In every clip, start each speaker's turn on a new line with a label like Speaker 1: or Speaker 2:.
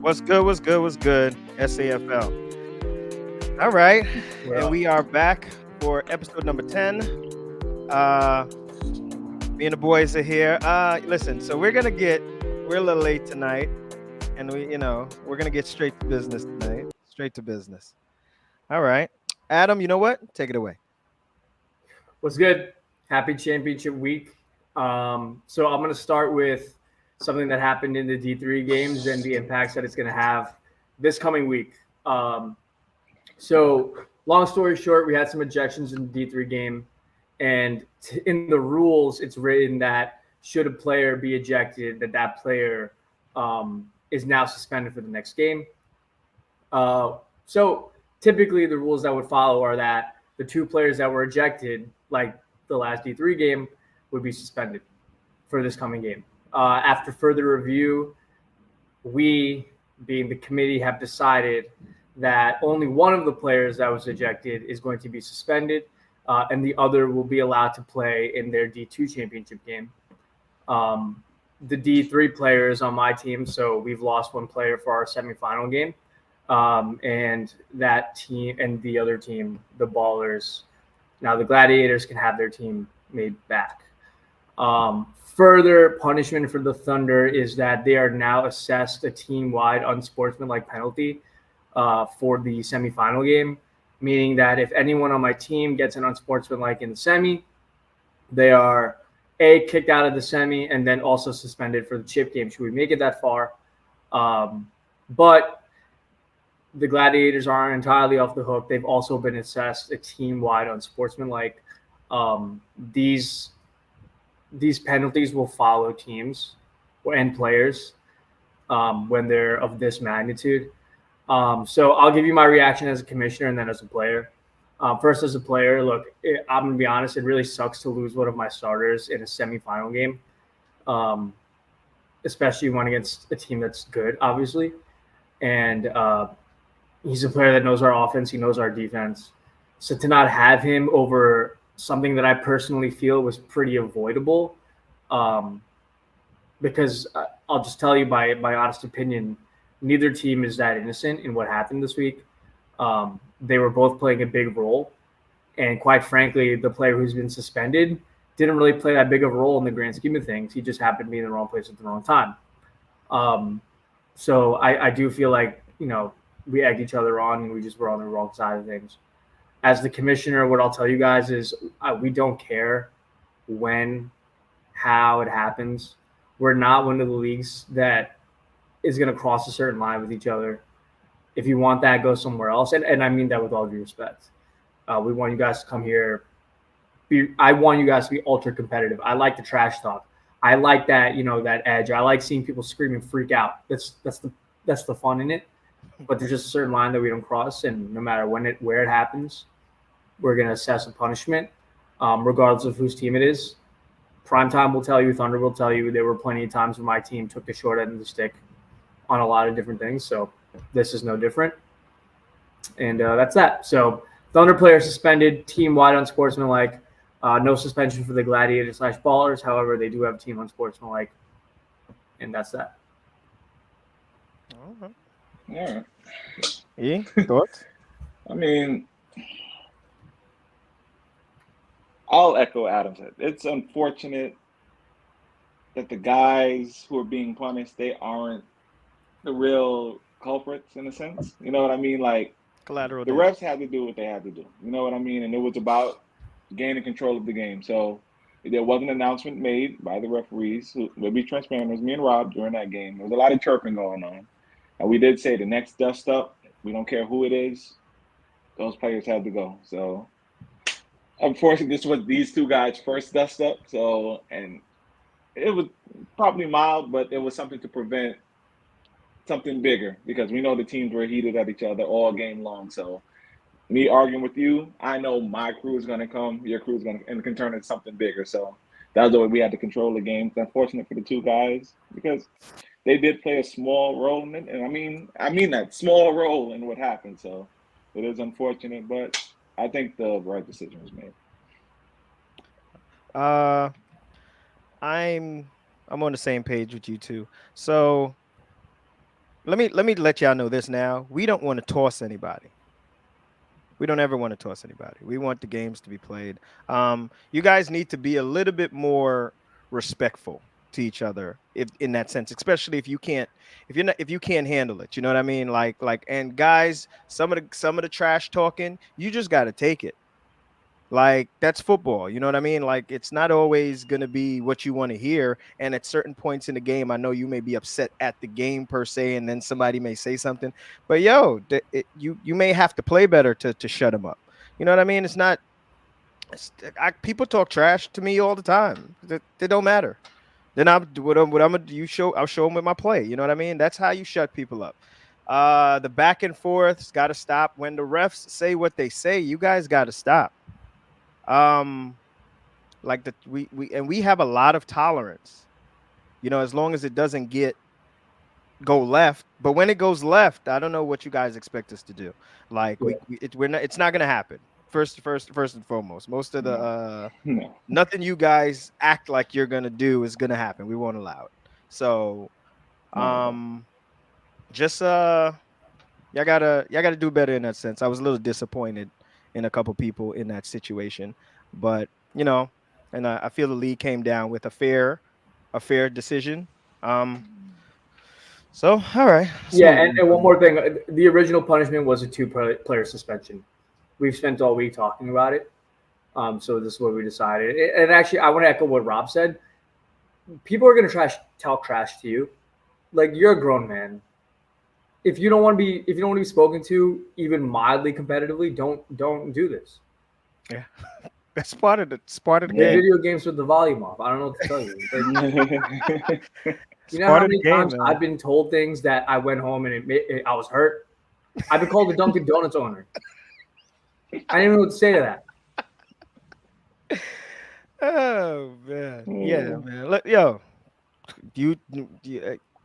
Speaker 1: What's good? What's good? What's good? SAFL. All right,
Speaker 2: We're
Speaker 1: and
Speaker 2: up.
Speaker 1: we are back for episode number 10. Uh, Me and the boys are here. Listen, so we're a little late tonight, and we're gonna get straight to business tonight. Straight to business. All right, Adam. You know what? Take it away.
Speaker 2: What's good? Happy championship week. So I'm going to start with something that happened in the D3 games and the impacts that it's going to have this coming week. So long story short, we had some ejections in the D3 game, and in the rules, it's written that should a player be ejected, that player is now suspended for the next game. So typically, the rules that would follow are that the two players that were ejected, like the last D3 game, would be suspended for this coming game. After further review, we, being the committee, have decided that only one of the players that was ejected is going to be suspended, and the other will be allowed to play in their D2 championship game. Um, the D3 players on my team, so we've lost one player for our semifinal game. And that team and the other team, the Ballers, now the Gladiators can have their team made back. Further punishment for the Thunder is that they are now assessed a team-wide unsportsmanlike penalty for the semifinal game, meaning that if anyone on my team gets an unsportsmanlike in the semi, they are kicked out of the semi and then also suspended for the chip game. Should we make it that far? But the Gladiators aren't entirely off the hook. They've also been assessed a team-wide unsportsmanlike. Um, these these penalties will follow teams and players when they're of this magnitude. So I'll give you my reaction as a commissioner and then as a player. First, as a player, look, I'm gonna be honest. It really sucks to lose one of my starters in a semifinal game, um, especially one against a team that's good, obviously. And he's a player that knows our offense. He knows our defense. So to not have him over something that I personally feel was pretty avoidable, um, because I'll just tell you by honest opinion, neither team is that innocent in what happened this week. They were both playing a big role, and quite frankly, the player who's been suspended didn't really play that big of a role in the grand scheme of things. He just happened to be in the wrong place at the wrong time. Um, so I do feel like we egged each other on and we just were on the wrong side of things. As the commissioner, what I'll tell you guys is we don't care when, how it happens. We're not one of the leagues that is going to cross a certain line with each other. If you want that, go somewhere else. And I mean that with all due respect. We want you guys to come here. I want you guys to be ultra competitive. I like the trash talk. I like that, that edge. I like seeing people scream and freak out. That's the fun in it. But there's just a certain line that we don't cross, and no matter where it happens, we're going to assess a punishment, regardless of whose team it is. Primetime will tell you, Thunder will tell you. There were plenty of times when my team took the short end of the stick on a lot of different things. So this is no different. And that's that. So Thunder player suspended, team wide unsportsmanlike. No suspension for the Gladiators / Ballers. However, they do have team unsportsmanlike, and that's that.
Speaker 1: All right.
Speaker 3: Yeah.
Speaker 1: E, thoughts?
Speaker 3: I mean, I'll echo Adam's. It's unfortunate that the guys who are being punished, they aren't the real culprits in a sense. You know what I mean? Like
Speaker 1: Collateral
Speaker 3: the
Speaker 1: damage.
Speaker 3: refs had to do what they had to do. You know what I mean? And it was about gaining control of the game. So there was an announcement made by the referees. Who will be transparent. It was me and Rob during that game. There was a lot of chirping going on. And we did say the next dust up, we don't care who it is, those players had to go. So unfortunately, this was these two guys' first dust up. So, and it was probably mild, but it was something to prevent something bigger because we know the teams were heated at each other all game long. So, me arguing with you, I know my crew is going to come, your crew is going to, and can turn into something bigger. So, that was the way we had to control the game. It's unfortunate for the two guys because they did play a small role in it, and I mean that small role in what happened. So, it is unfortunate, but I think the right decision was made.
Speaker 1: Uh, I'm I'm on the same page with you too. So let me let y'all know this now. We don't want to toss anybody. We don't ever want to toss anybody. We want the games to be played. You guys need to be a little bit more respectful to each other if in that sense, especially if you can't handle it. You know what I mean? And guys, some of the trash talking, you just got to take it. Like that's football, you know what I mean? Like it's not always going to be what you want to hear, and at certain points in the game I know you may be upset at the game per se, and then somebody may say something, but you may have to play better to shut them up. You know what I mean? It's not people talk trash to me all the time. They don't matter. Then I'm gonna you show I'll show them with my play. You know what I mean? That's how you shut people up. The back and forth's got to stop. When the refs say what they say, you guys got to stop. Um, like we have a lot of tolerance, as long as it doesn't go left. But when it goes left, I don't know what you guys expect us to do. Like
Speaker 2: Yeah.
Speaker 1: we're not, it's not gonna happen. First and foremost, most of the
Speaker 3: No.
Speaker 1: nothing you guys act like you're gonna do is gonna happen. We won't allow it. So
Speaker 3: Not at all.
Speaker 1: just y'all gotta do better in that sense. I was a little disappointed in a couple people in that situation, but and I feel the league came down with a fair decision. Um, so all right, let's
Speaker 2: Yeah,
Speaker 1: move on
Speaker 2: and one
Speaker 1: from
Speaker 2: more thing. The original punishment was a two-player suspension. We've spent all week talking about it. So this is what we decided. And actually, I want to echo what Rob said. People are going to talk trash to you. Like, you're a grown man. If you don't want to be spoken to even mildly competitively, don't do this.
Speaker 1: yeah. That's part of the
Speaker 2: Play
Speaker 3: Yeah.
Speaker 1: game.
Speaker 2: video games with the volume off. I don't know what to tell you. Like,
Speaker 1: It's
Speaker 2: you know
Speaker 1: part
Speaker 2: how
Speaker 1: of the
Speaker 2: many
Speaker 1: game,
Speaker 2: times
Speaker 1: man.
Speaker 2: I've been told things that I went home and I was hurt. I've been called the Dunkin' Donuts owner. I didn't know what to say to that.
Speaker 1: Oh man, yeah,
Speaker 3: Yeah.
Speaker 1: man. You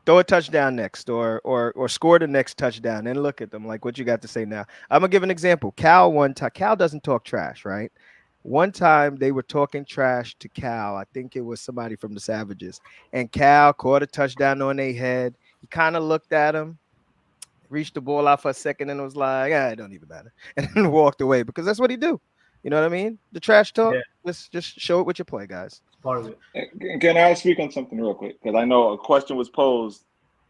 Speaker 1: throw a touchdown next, or score the next touchdown, and look at them like what you got to say now. I'm gonna give an example. Cal one time. Cal doesn't talk trash, right? One time they were talking trash to Cal. I think it was somebody from the Savages, and Cal caught a touchdown on their head. He kind of looked at him, reached the ball out for a second, and was like, "Ah, it don't even matter," and then walked away because that's what he do. You know what I mean? The trash talk.
Speaker 2: Yeah,
Speaker 1: Let's just show it with your play, guys.
Speaker 2: it's part of it.
Speaker 3: Can I speak on something real quick? Because I know a question was posed,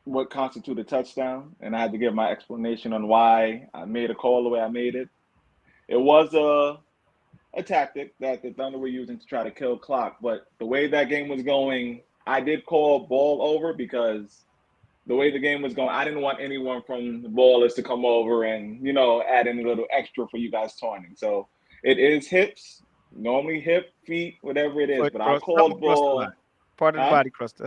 Speaker 3: what constituted a touchdown? And I had to give my explanation on why I made a call the way I made it. It was a tactic that the Thunder were using to try to kill clock, but the way that game was going, I did call ball over because the way the game was going, I didn't want anyone from the ballers to come over and add any little extra for you guys taunting. So it is hips, normally hip, feet, whatever it is.
Speaker 1: Foot
Speaker 3: But I
Speaker 1: cross, something
Speaker 3: called
Speaker 1: cross the line.
Speaker 3: ball,
Speaker 1: Part of the
Speaker 3: huh?
Speaker 1: body cross the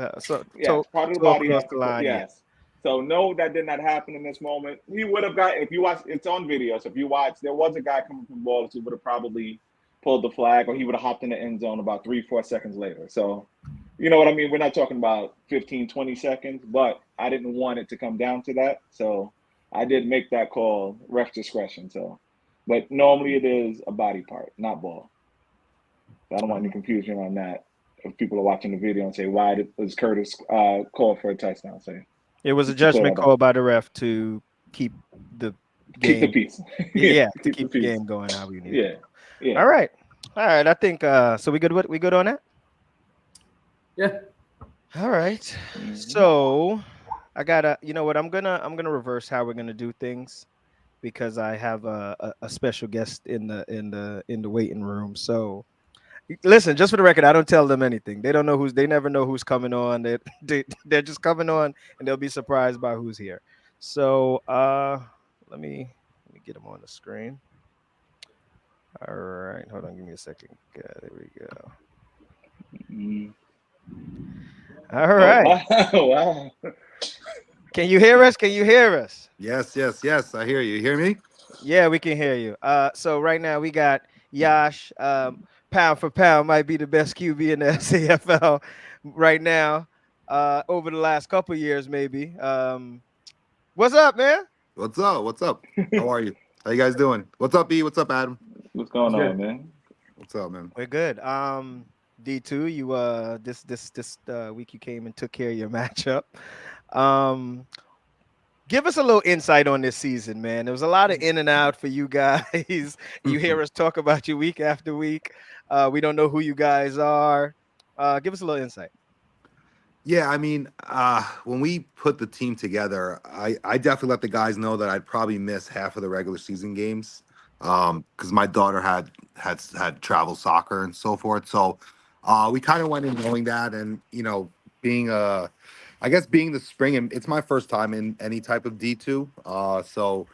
Speaker 3: Yes, part of the
Speaker 1: toe
Speaker 3: body
Speaker 1: across
Speaker 3: has
Speaker 1: the
Speaker 3: to.
Speaker 1: line. Yeah.
Speaker 3: Yes. So no, that did not happen in this moment. He would have got, if you watch. It's on video. So if you watch, there was a guy coming from ballers who would have probably pulled the flag, or he would have hopped in the end zone about 3-4 seconds later. So you know what I mean? We're not talking about 15, 20 seconds, but I didn't want it to come down to that. So I did make that call, ref discretion. So, but normally it is a body part, not ball. So I don't want any confusion on that. If people are watching the video and say, why was Curtis called for a touchdown? Say,
Speaker 1: It was a
Speaker 3: just to clear
Speaker 1: judgment
Speaker 3: that up.
Speaker 1: call by the ref to keep the
Speaker 3: Keep the
Speaker 1: game.
Speaker 3: peace. Yeah,
Speaker 1: Yeah, to
Speaker 3: keep the
Speaker 1: keep the
Speaker 3: peace.
Speaker 1: game going how we need it to
Speaker 3: Yeah,
Speaker 1: go.
Speaker 3: yeah.
Speaker 1: All right. All right. I think so we good on that?
Speaker 2: Yeah.
Speaker 1: All right.
Speaker 3: Mhm.
Speaker 1: So I gotta, you know what? I'm gonna reverse how we're gonna do things because I have a special guest in the waiting room. So listen, just for the record, I don't tell them anything. They never know who's coming on. They're just coming on and they'll be surprised by who's here. So let me get them on the screen. All right, hold on, give me a second. There we go.
Speaker 3: Mhm.
Speaker 1: All
Speaker 3: Oh
Speaker 1: right.
Speaker 3: wow, wow.
Speaker 1: Can you hear us? Can you hear us?
Speaker 4: Yes, yes, yes. I hear you. You hear me?
Speaker 1: Yeah, we can hear you. So right now we got Yash. Pound for pound, might be the best QB in the CFL right now. Over the last couple years, maybe. What's up, man?
Speaker 4: What's up? What's up? How are you? How you guys doing? What's up, E? What's up, Adam?
Speaker 3: What's going
Speaker 2: It's
Speaker 3: on,
Speaker 2: good.
Speaker 3: man?
Speaker 4: What's up, man?
Speaker 1: We're good. D2, you this week you came and took care of your matchup. Um, Give us a little insight on this season, man. There was a lot of in and out for you guys. You hear us talk about you week after week. We don't know who you guys are. Give us a little insight.
Speaker 4: Yeah, I mean, when we put the team together, I definitely let the guys know that I'd probably miss half of the regular season games, because my daughter had travel soccer and so forth. So we kind of went in knowing that, and being I guess being the spring, and it's my first time in any type of D2. So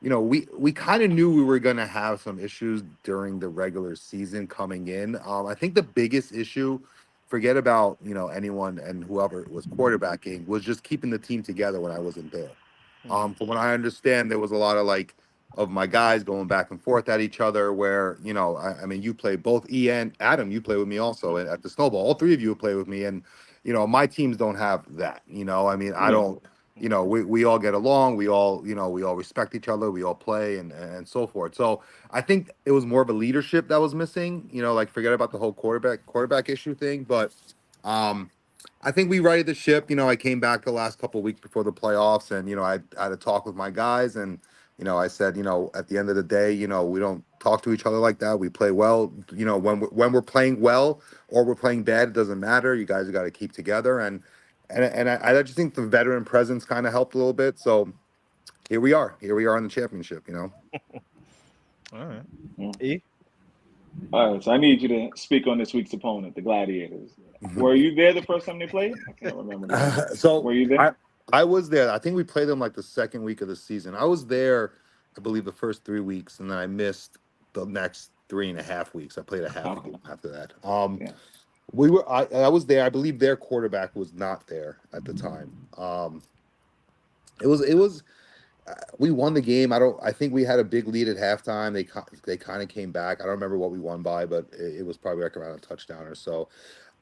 Speaker 4: we kind of knew we were going to have some issues during the regular season coming in. I think the biggest issue, forget about anyone and whoever was quarterbacking, was just keeping the team together when I wasn't there. From what I understand, there was a lot of of my guys going back and forth at each other. Where I mean, you play both and Adam, you play with me also at the Snowball. All three of you play with me, and my teams don't have that. I mean, I
Speaker 3: Yeah.
Speaker 4: don't. We all get along. We all we all respect each other. We all play and so forth. So I think it was more of a leadership that was missing. Forget about the whole quarterback issue thing, but um I think we righted the ship. I came back the last couple of weeks before the playoffs, and I had a talk with my guys, and I said, at the end of the day, we don't talk to each other like that. We play well. When we're playing well or we're playing bad, it doesn't matter. You guys got to keep together, and I just think the veteran presence kind of helped a little bit. So here we are. Here we are in the championship.
Speaker 1: All right.
Speaker 3: Yeah.
Speaker 1: E?
Speaker 3: All right, so I need you to speak on this week's opponent, the Gladiators. Were you there the first time they played? I can't remember now.
Speaker 4: So
Speaker 3: Were you
Speaker 4: I
Speaker 3: there?
Speaker 4: I was there. I think we played them like the second week of the season. I was there, I believe, the first 3 weeks, and then I missed the next 3.5 weeks. I played a half a
Speaker 3: Okay.
Speaker 4: game after that.
Speaker 3: Yeah.
Speaker 4: I was there. I believe their quarterback was not there at the time. It was we won the game. I think we had a big lead at halftime. They kind of came back. I don't remember what we won by, but it was probably like around a touchdown or so.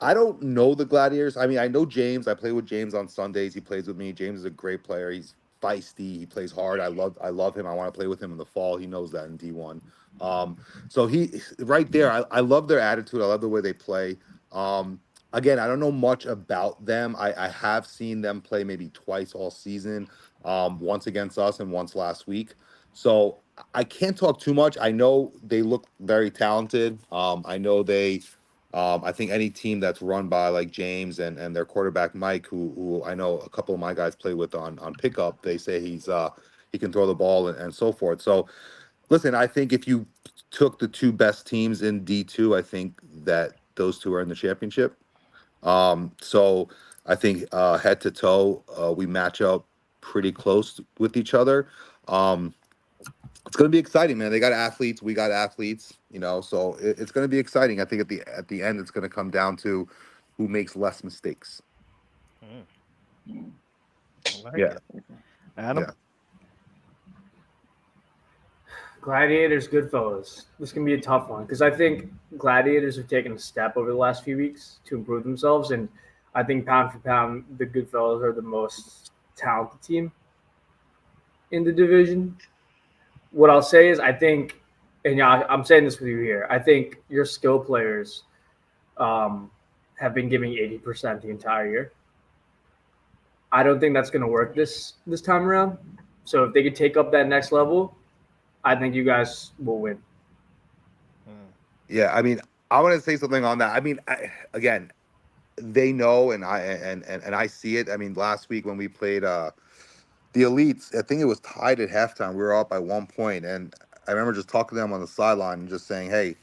Speaker 4: I don't know the Gladiators. I mean, I know James. I play with James on Sundays. He plays with me. James is a great player. He's feisty. He plays hard. I love him. I want to play with him in the fall. He knows that in D1. Um, so he right there. I love their attitude. I love the way they play. Um, Again, I don't know much about them. I have seen them play maybe twice all season. Once against us and once last week. So I can't talk too much. I know they look very talented. I know I think any team that's run by like James and their quarterback Mike, who I know a couple of my guys play with on pickup, they say he can throw the ball and so forth. So listen, I think if you took the two best teams in D2, I think that those two are in the championship. So I think head to toe, we match up pretty close with each other. Um, it's going to be exciting, man. They got athletes, we got athletes, so it's going to be exciting. I think at the end, it's going to come down to who makes less mistakes.
Speaker 3: Mm.
Speaker 1: I like
Speaker 4: Yeah,
Speaker 1: it. Adam?
Speaker 4: yeah.
Speaker 2: Gladiators, Goodfellas. This can be a tough one because I think Gladiators have taken a step over the last few weeks to improve themselves, and I think pound for pound, the Goodfellas are the most talented team in the division. What I'll say is, I think, and yeah, I'm saying this with you here. I think your skill players have been giving 80% the entire year. I don't think that's going to work this time around. So if they could take up that next level, I think you guys will win.
Speaker 4: Yeah, I mean, I want to say something on that. I mean, again, they know, and I see it. I mean, last week when we played the elites, I think it was tied at halftime. We were up by 1 point, and I remember just talking to them on the sideline and just saying, "Hey,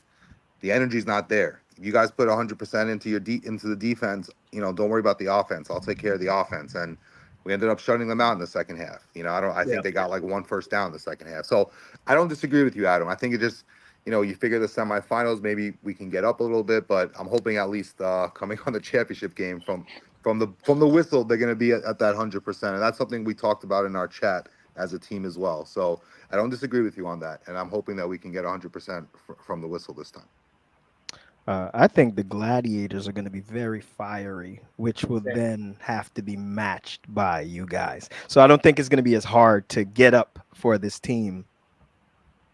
Speaker 4: the energy's not there. If you guys put 100% into the defense, don't worry about the offense. I'll take care of the offense." And we ended up shutting them out in the second half. I
Speaker 2: Yeah.
Speaker 4: think they got like one first down in the second half. So I don't disagree with you, Adam. I think it just, you figure the semifinals, maybe we can get up a little bit, but I'm hoping at least coming on the championship game from the whistle, they're going to be at that 100%. And that's something we talked about in our chat as a team as well. So I don't disagree with you on that. And I'm hoping that we can get 100% from the whistle this time.
Speaker 1: I think the Gladiators are going to be very fiery, which will
Speaker 2: Same.
Speaker 1: then have to be matched by you guys. So I don't think it's going to be as hard to get up for this team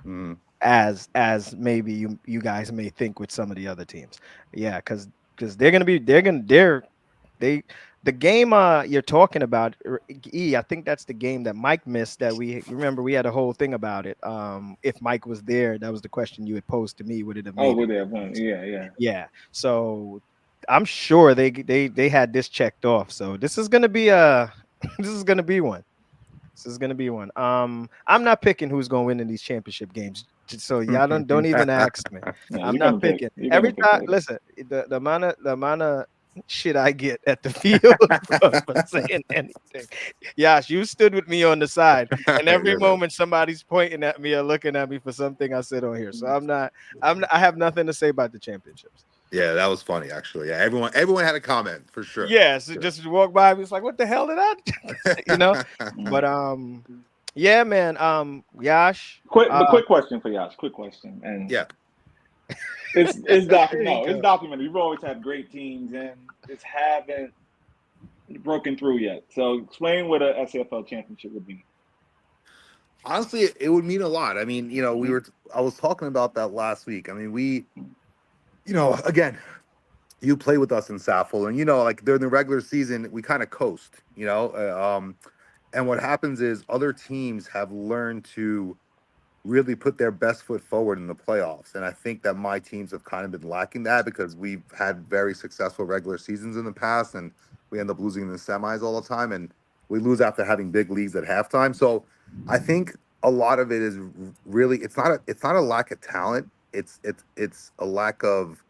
Speaker 4: Mm.
Speaker 1: as maybe you guys may think with some of the other teams. Yeah, because they're going to be they're going to they The game you're talking about, I think that's the game that Mike missed. That we remember we had a whole thing about it. If Mike was there, that was the question you had posed to me. Would it have
Speaker 3: Oh,
Speaker 1: made
Speaker 3: would
Speaker 1: it?
Speaker 3: they have won? Yeah.
Speaker 1: Yeah. So I'm sure they had this checked off. So this is gonna be a this is gonna be one. This is gonna be one. I'm not picking who's gonna win in these championship games. So y'all don't even ask me.
Speaker 3: No,
Speaker 1: I'm
Speaker 3: you're
Speaker 1: not
Speaker 3: gonna pick.
Speaker 1: picking.
Speaker 3: You're gonna
Speaker 1: Every
Speaker 3: pick
Speaker 1: time,
Speaker 3: Vegas.
Speaker 1: listen, the amount of shit I get at the field for saying anything. Yash, you stood with me on the side, and every
Speaker 4: You're right.
Speaker 1: moment somebody's pointing at me or looking at me for something I said on here. So I have nothing to say about the championships.
Speaker 4: Yeah, that was funny actually. Yeah, everyone had a comment for sure.
Speaker 1: Yes, just walk by me. It's like, what the hell did I,
Speaker 3: Mhm.
Speaker 1: But yeah, man. Yash.
Speaker 3: Quick question for Yash. Quick question, and
Speaker 4: Yeah.
Speaker 3: it's
Speaker 1: There you
Speaker 3: no, it's
Speaker 1: go.
Speaker 3: documented. We've always had great teams, and just haven't broken through yet. So explain what a SAFL championship would be.
Speaker 4: Honestly, it would mean a lot. I mean, I was talking about that last week. I mean, again, you play with us in Safl, and like during the regular season, we kind of coast, and what happens is other teams have learned to really put their best foot forward in the playoffs. And I think that my teams have kind of been lacking that because we've had very successful regular seasons in the past and we end up losing in the semis all the time. And we lose after having big leads at halftime. So I think a lot of it is really, it's not a lack of talent. It's a lack of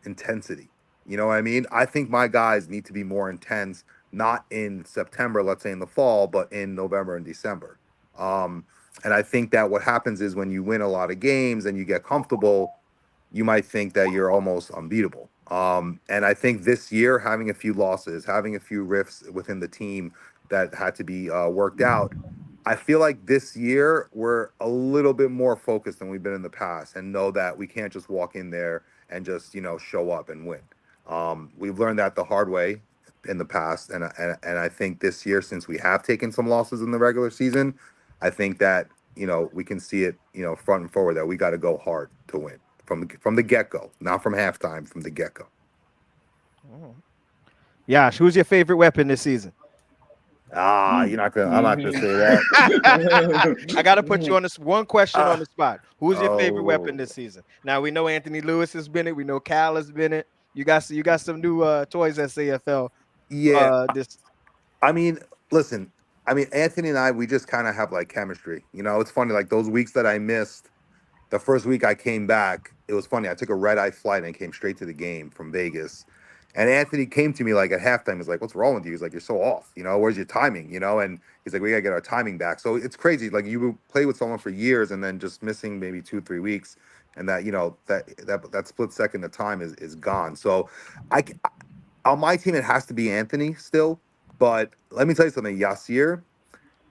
Speaker 4: intensity. You know what I mean? I think my guys need to be more intense, not in September, let's say in the fall, but in November and December. Um, and I think that what happens is when you win a lot of games and you get comfortable, you might think that you're almost unbeatable. And I think this year, having a few losses, having a few rifts within the team that had to be worked out, I feel like this year we're a little bit more focused than we've been in the past and know that we can't just walk in there and just, show up and win. We've learned that the hard way in the past. And I think this year, since we have taken some losses in the regular season, I think that, we can see it, front and forward that we got to go hard to win from the get-go, not from halftime, from the get-go.
Speaker 1: Oh. Yash, who's your favorite weapon this season?
Speaker 4: I'm not gonna say that.
Speaker 1: I got to put you on this one question on the spot. Who's your favorite weapon
Speaker 4: Oh,
Speaker 1: this season? Now we know Anthony Lewis has been it. We know Cal has been it. You got some new toys at CFL.
Speaker 4: yeah.
Speaker 1: This
Speaker 4: I mean, listen, Anthony and I, we just kind of have like chemistry. It's funny, like those weeks that I missed, the first week I came back, it was funny. I took a red-eye flight and came straight to the game from Vegas. And Anthony came to me like at halftime. He's like, "What's wrong with you?" He's like, "You're so off. Where's your timing?" And he's like, "We gotta get our timing back." So it's crazy. Like you would play with someone for years and then just missing maybe 2-3 weeks, and that that split second of time is gone. So on my team, it has to be Anthony still. But let me tell you something, Yasir,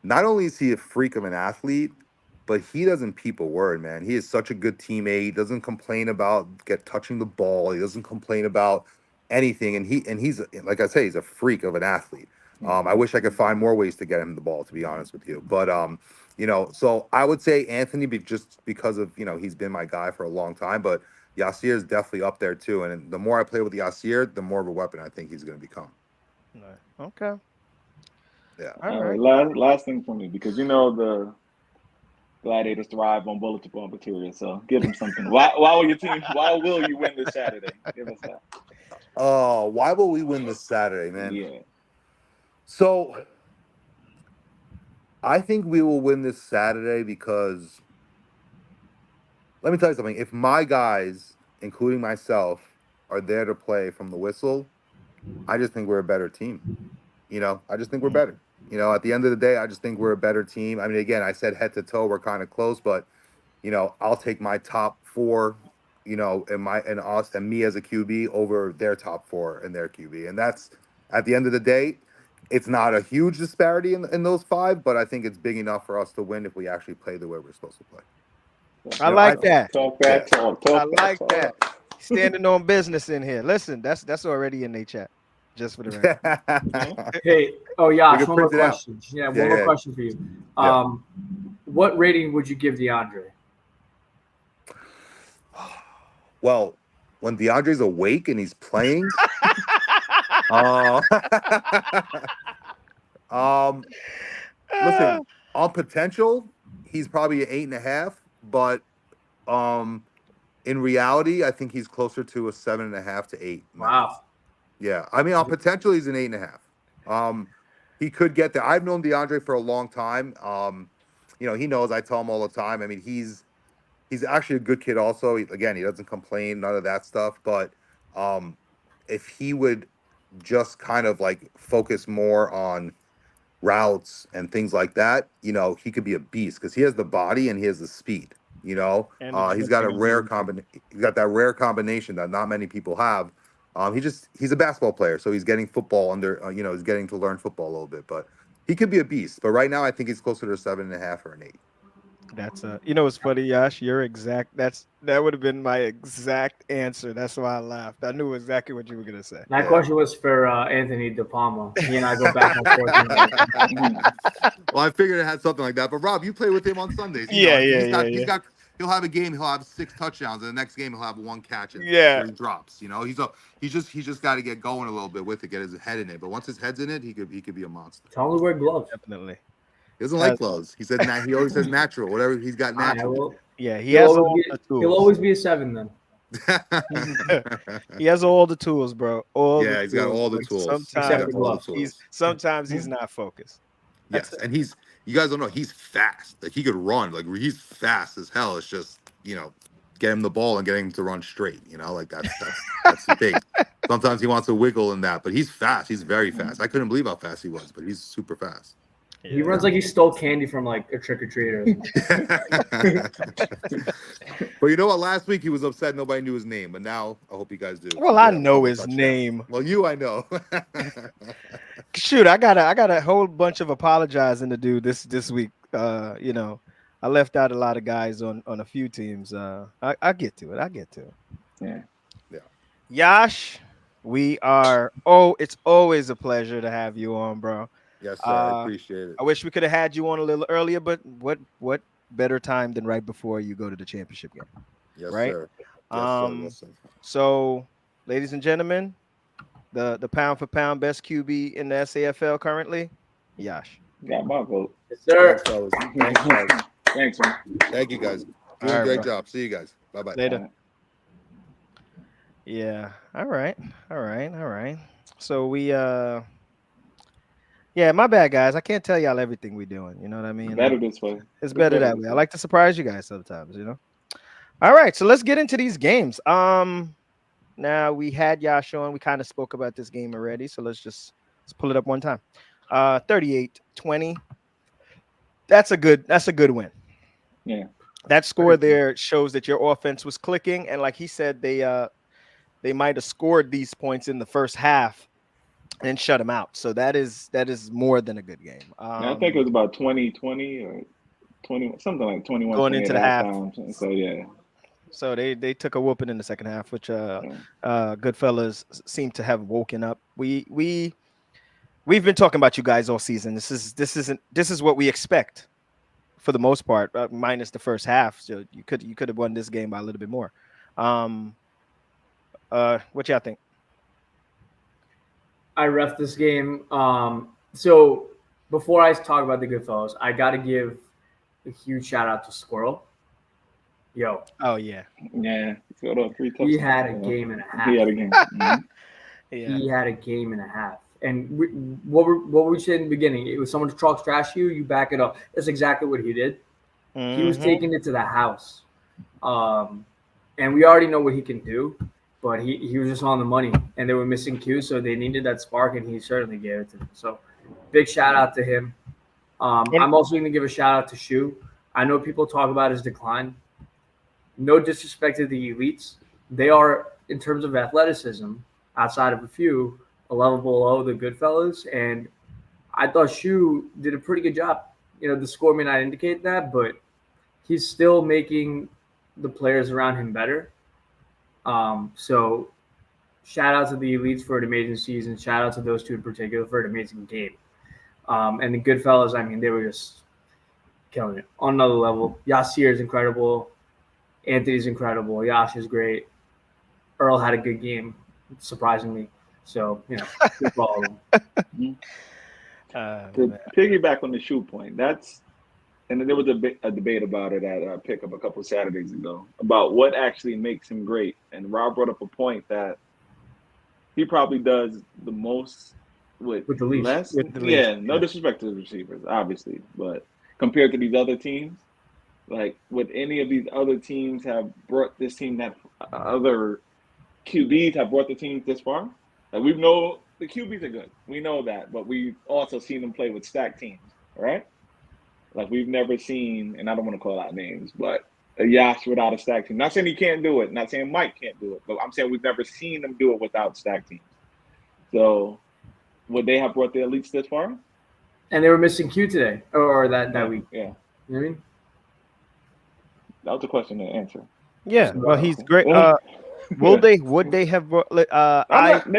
Speaker 4: not only is he a freak of an athlete, but he doesn't peep a word, man. He is such a good teammate. He doesn't complain about touching the ball. He doesn't complain about anything. And he's like I say, he's a freak of an athlete. I wish I could find more ways to get him the ball, to be honest with you. But so I would say Anthony, just because of he's been my guy for a long time. But Yasir is definitely up there too. And the more I play with Yasir, the more of a weapon I think he's going to become.
Speaker 1: okay.
Speaker 4: Yeah.
Speaker 1: All
Speaker 3: All
Speaker 1: right.
Speaker 3: right, last thing for me, because the Gladiators thrive on bulletproof material. So give them something. Why will your team? Why will you win this Saturday? Give us that.
Speaker 4: Oh, why will we win this Saturday, man?
Speaker 3: Yeah.
Speaker 4: So I think we will win this Saturday because let me tell you something. If my guys, including myself, are there to play from the whistle, I just think we're a better team. I just think we're better. At the end of the day, I just think we're a better team. I mean, again, I said head to toe, we're kind of close, but I'll take my top four, and us and me as a QB over their top four and their QB. And that's at the end of the day, it's not a huge disparity in those five, but I think it's big enough for us to win if we actually play the way we're supposed to play.
Speaker 1: I like that.
Speaker 3: Talk that
Speaker 4: Yeah.
Speaker 3: talk.
Speaker 1: I
Speaker 3: Talk
Speaker 1: like
Speaker 3: that
Speaker 1: that.
Speaker 3: talk.
Speaker 1: Standing on business in here. Listen, that's already in their chat. Just for the record.
Speaker 2: Hey,
Speaker 4: We
Speaker 2: Yash,
Speaker 4: can
Speaker 2: one more
Speaker 4: print it out.
Speaker 2: question. Yeah, one
Speaker 4: Yeah,
Speaker 2: more
Speaker 4: yeah.
Speaker 2: question for you.
Speaker 4: Yeah.
Speaker 2: What rating would you give DeAndre?
Speaker 4: Well, when DeAndre's awake and he's playing, Listen, on potential, he's probably an 8.5, but in reality, I think he's closer to a 7.5 to 8.
Speaker 2: Wow.
Speaker 4: Yeah, I mean, on potential, he's an 8.5. He could get there. I've known DeAndre for a long time. He knows. I tell him all the time. I mean, he's actually a good kid. Also, again, he doesn't complain, none of that stuff. But if he would just kind of like focus more on routes and things like that, he could be a beast because he has the body and he has the speed.
Speaker 1: And
Speaker 4: He's got a rare combination. He's got that rare combination that not many people have. He's a basketball player, so he's getting football under. He's getting to learn football a little bit, but he could be a beast. But right now, I think he's closer to a 7.5 or an 8.
Speaker 1: that's what's funny, Yash. That would have been my exact answer. That's why I laughed. I knew exactly what you were gonna say.
Speaker 2: That question was for Anthony De Palma. He and I go back and forth.
Speaker 4: Well, I figured it had something like that. But Rob, you play with him on Sundays. He'll have a game. He'll have 6 touchdowns, and the next game he'll have 1 catch and 3 drops. He's just got to get going a little bit with it, get his head in it. But once his head's in it, he could be a monster.
Speaker 2: Tell him to wear gloves.
Speaker 1: Definitely.
Speaker 4: He doesn't like gloves. He said he always says natural. Whatever he's got natural.
Speaker 1: Yeah, he has all the tools.
Speaker 2: He'll always be a 7 then.
Speaker 1: He has all the tools, bro.
Speaker 4: He's got all the tools.
Speaker 1: Sometimes he's not focused.
Speaker 4: Yes, and you guys don't know, he's fast. Like he could run. Like he's fast as hell. It's just, get him the ball and get him to run straight. Like that's the thing. Sometimes he wants to wiggle in that, but he's fast. He's very fast. I couldn't believe how fast he was, but he's super fast.
Speaker 2: He runs like he stole candy from like a trick-or-treater.
Speaker 4: But you know what? Last week he was upset nobody knew his name, but now I hope you guys do.
Speaker 1: Well, I know his name.
Speaker 4: Well, I know.
Speaker 1: Shoot, I got a whole bunch of apologizing to do this week. I left out a lot of guys on a few teams. I get to it.
Speaker 3: Yeah.
Speaker 1: Yash, it's always a pleasure to have you on, bro.
Speaker 4: Yes, sir. I appreciate it.
Speaker 1: I wish we could have had you on a little earlier, but what better time than right before you go to the championship game?
Speaker 4: Yes,
Speaker 1: right?
Speaker 4: Sir. Yes, sir.
Speaker 1: So, ladies and gentlemen, the pound for pound best QB in the SAFL currently, Yash.
Speaker 3: Got my vote.
Speaker 2: Yes, sir.
Speaker 3: Thanks, man.
Speaker 4: Thank you, guys. Doing a great job. See you guys. Bye-bye.
Speaker 1: Later. Yeah. All right. So we my bad, guys. I can't tell y'all everything we're doing. You know what I mean?
Speaker 3: Better this way.
Speaker 1: It's better that way. I like to surprise you guys sometimes, All right, so let's get into these games. Now we had Yash on. We kind of spoke about this game already, so let's pull it up one time. 38-20. That's a good win.
Speaker 3: Yeah.
Speaker 1: That score there shows that your offense was clicking, and like he said, they might have scored these points in the first half and shut them out. So that is more than a good game.
Speaker 3: I think it was about 20-20 or 20, something like 21
Speaker 1: going into the half.
Speaker 3: So yeah.
Speaker 1: So they took a whooping in the second half, which Goodfellas seem to have woken up. We've been talking about you guys all season. This is what we expect for the most part, minus the first half. So you could have won this game by a little bit more. What y'all think?
Speaker 2: I ref this game. So before I talk about the Goodfellas, I got to give a huge shout out to Squirrel. Yo.
Speaker 1: Oh yeah.
Speaker 3: Yeah.
Speaker 2: He had a game and a half.
Speaker 3: He had a game. Mm-hmm.
Speaker 2: Yeah. He had a game and a half. And what we said in the beginning, it was someone talks trash to you, you back it up. That's exactly what he did. Mm-hmm. He was taking it to the house. And we already know what he can do, but he was just on the money, and they were missing cues, so they needed that spark, and he certainly gave it to them. So big shout out to him. I'm also going to give a shout out to Shu. I know people talk about his decline. No disrespect to the elites. They are, in terms of athleticism, outside of a few, a level below the Goodfellas. And I thought Shu did a pretty good job. The score may not indicate that, but he's still making the players around him better. So shout out to the elites for an amazing season. Shout out to those two in particular for an amazing game. And the Goodfellas, I mean, they were just killing it on another level. Yasir is incredible. Anthony's incredible. Yash is great. Earl had a good game, surprisingly. So, good for all of them.
Speaker 3: To piggyback on the shoe point, and then there was a debate about it at Pickup a couple of Saturdays ago about what actually makes him great. And Rob brought up a point that he probably does the most with
Speaker 2: With the leash.
Speaker 3: less.
Speaker 2: With the
Speaker 3: Yeah, no disrespect to the receivers, obviously, but compared to these other teams, like would any of these other teams have brought this team that other QBs have brought the team this far? Like we know the QBs are good, we know that, but we've also seen them play with stacked teams, right? Like we've never seen, and I don't want to call out names, but a Yash without a stack team. Not saying he can't do it. Not saying Mike can't do it, but I'm saying we've never seen them do it without stack teams. So would they have brought the elites this far?
Speaker 2: And they were missing Q today, or that week.
Speaker 3: Yeah.
Speaker 2: You know what I mean?
Speaker 3: That was a question to answer.
Speaker 1: Yeah, well, he's great. Would they have brought?
Speaker 3: They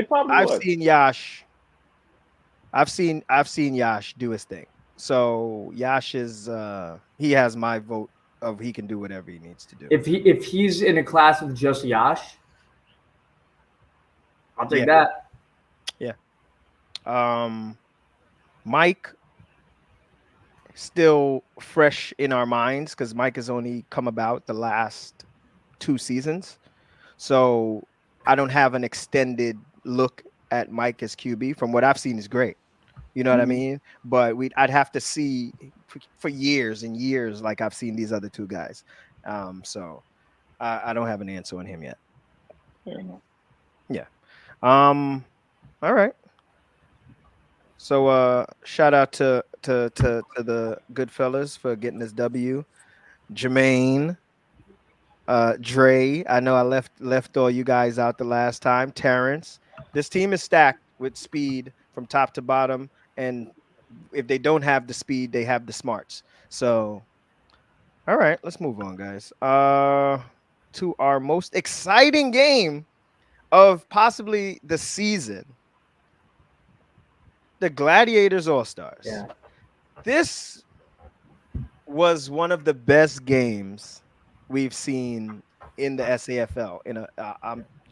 Speaker 3: probably
Speaker 1: I've
Speaker 3: would.
Speaker 1: seen Yash. I've seen Yash do his thing. So Yash is he has my vote of he can do whatever he needs to do.
Speaker 2: If he's in a class with just Yash, I'll take that.
Speaker 1: Yeah. Mike still fresh in our minds because Mike has only come about the last 2 seasons. So I don't have an extended look at Mike as QB. From what I've seen, is great. You know what I mean? But I'd have to see for years and years, like I've seen these other 2 guys. So I don't have an answer on him yet.
Speaker 3: Fair enough.
Speaker 1: Yeah. All right. So shout out to the good fellas for getting this W. Jermaine, Dre. I know I left all you guys out the last time. Terrence. This team is stacked with speed from top to bottom. And if they don't have the speed, they have the smarts. So, all right, let's move on, guys. To our most exciting game of possibly the season, the Gladiators All-Stars.
Speaker 2: Yeah.
Speaker 1: This was one of the best games we've seen in the SAFL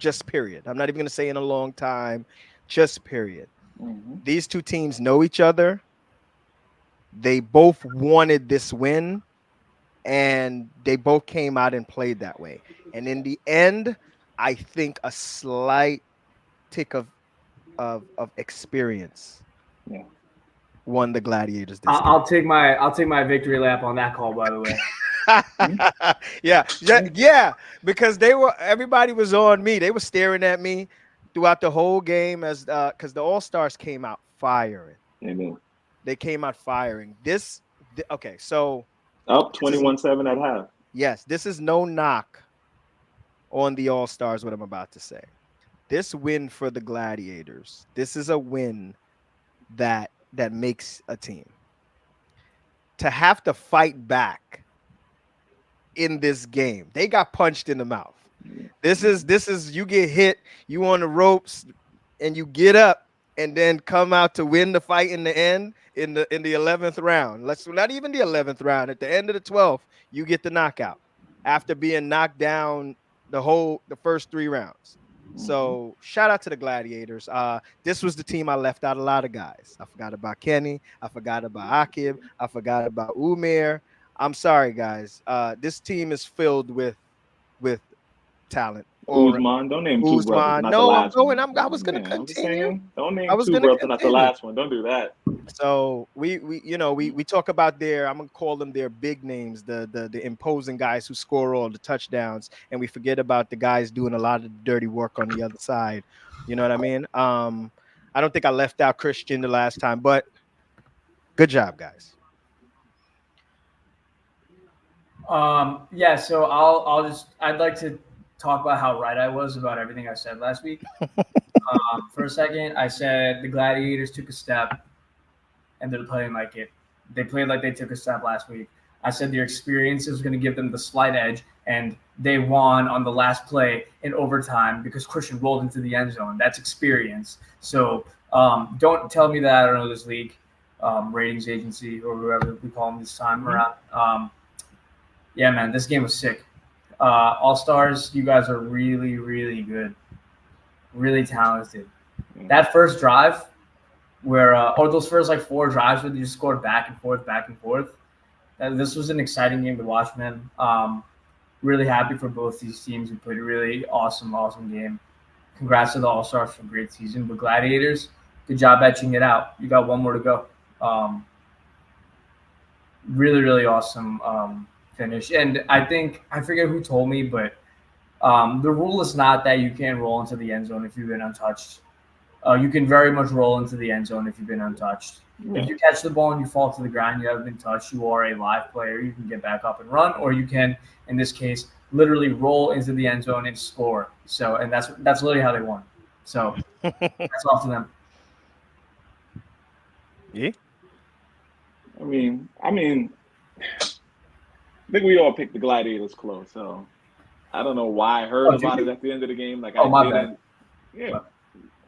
Speaker 1: just period. I'm not even going to say in a long time, just period. These 2 teams know each other. They both wanted this win, and they both came out and played that way. And in the end, I think a slight tick of experience won the Gladiators this game.
Speaker 2: I'll take my victory lap on that call, by the way.
Speaker 1: yeah, because everybody was on me. They were staring at me throughout the whole game as because the All-Stars came out firing. They came out firing. Okay, so
Speaker 3: up 21-7 at half.
Speaker 1: Yes, this is no knock on the All-Stars, what I'm about to say. This win for the Gladiators, this is a win that makes a team. To have to fight back in this game. They got punched in the mouth. This is you get hit, you on the ropes, and you get up and then come out to win the fight in the end in the 11th round. Not even the 11th round. At the end of the 12th, you get the knockout after being knocked down the first 3 rounds. So shout out to the Gladiators. This was the team I left out a lot of guys. I forgot about Kenny. I forgot about Akib. I forgot about Umair. I'm sorry, guys. This team is filled with talent.
Speaker 3: Usman, don't name 2 brothers.
Speaker 1: No, I'm going. I was going to continue.
Speaker 3: Don't name 2 brothers, not the last one. Don't do that.
Speaker 1: So we talk about I'm gonna call them their big names, the imposing guys who score all the touchdowns, and we forget about the guys doing a lot of the dirty work on the other side. You know what I mean? I don't think I left out Christian the last time, but good job, guys.
Speaker 2: Yeah, so I'd like to talk about how right I was about everything I said last week. For a second, I said the Gladiators took a step and they're playing like it. They played like they took a step last week. I said their experience is going to give them the slight edge, and they won on the last play in overtime because Christian rolled into the end zone. That's experience. So don't tell me that I don't know this league ratings agency or whoever we call them this time around. Yeah, man, this game was sick. All-Stars, you guys are really, really good, really talented, That first drive where, or those first like 4 drives where you just scored back and forth. And this was an exciting game to watch, man. Really happy for both these teams. We played a really awesome game. Congrats to the All-Stars for a great season. But Gladiators, good job etching it out. You got one more to go. Really awesome finish. And I forget who told me, but the rule is not that you can't roll into the end zone if you've been untouched. You can very much roll into the end zone if you've been untouched. If you catch the ball and you fall to the ground, you haven't been touched, you are a live player. You can get back up and run, or you can, in this case, literally roll into the end zone and score. So, and that's literally how they won. So that's off to them.
Speaker 1: Yeah.
Speaker 3: I mean, I think we all picked the Gladiators close. So I don't know why I heard about it at the end of the game. Like I didn't. Bad. Yeah.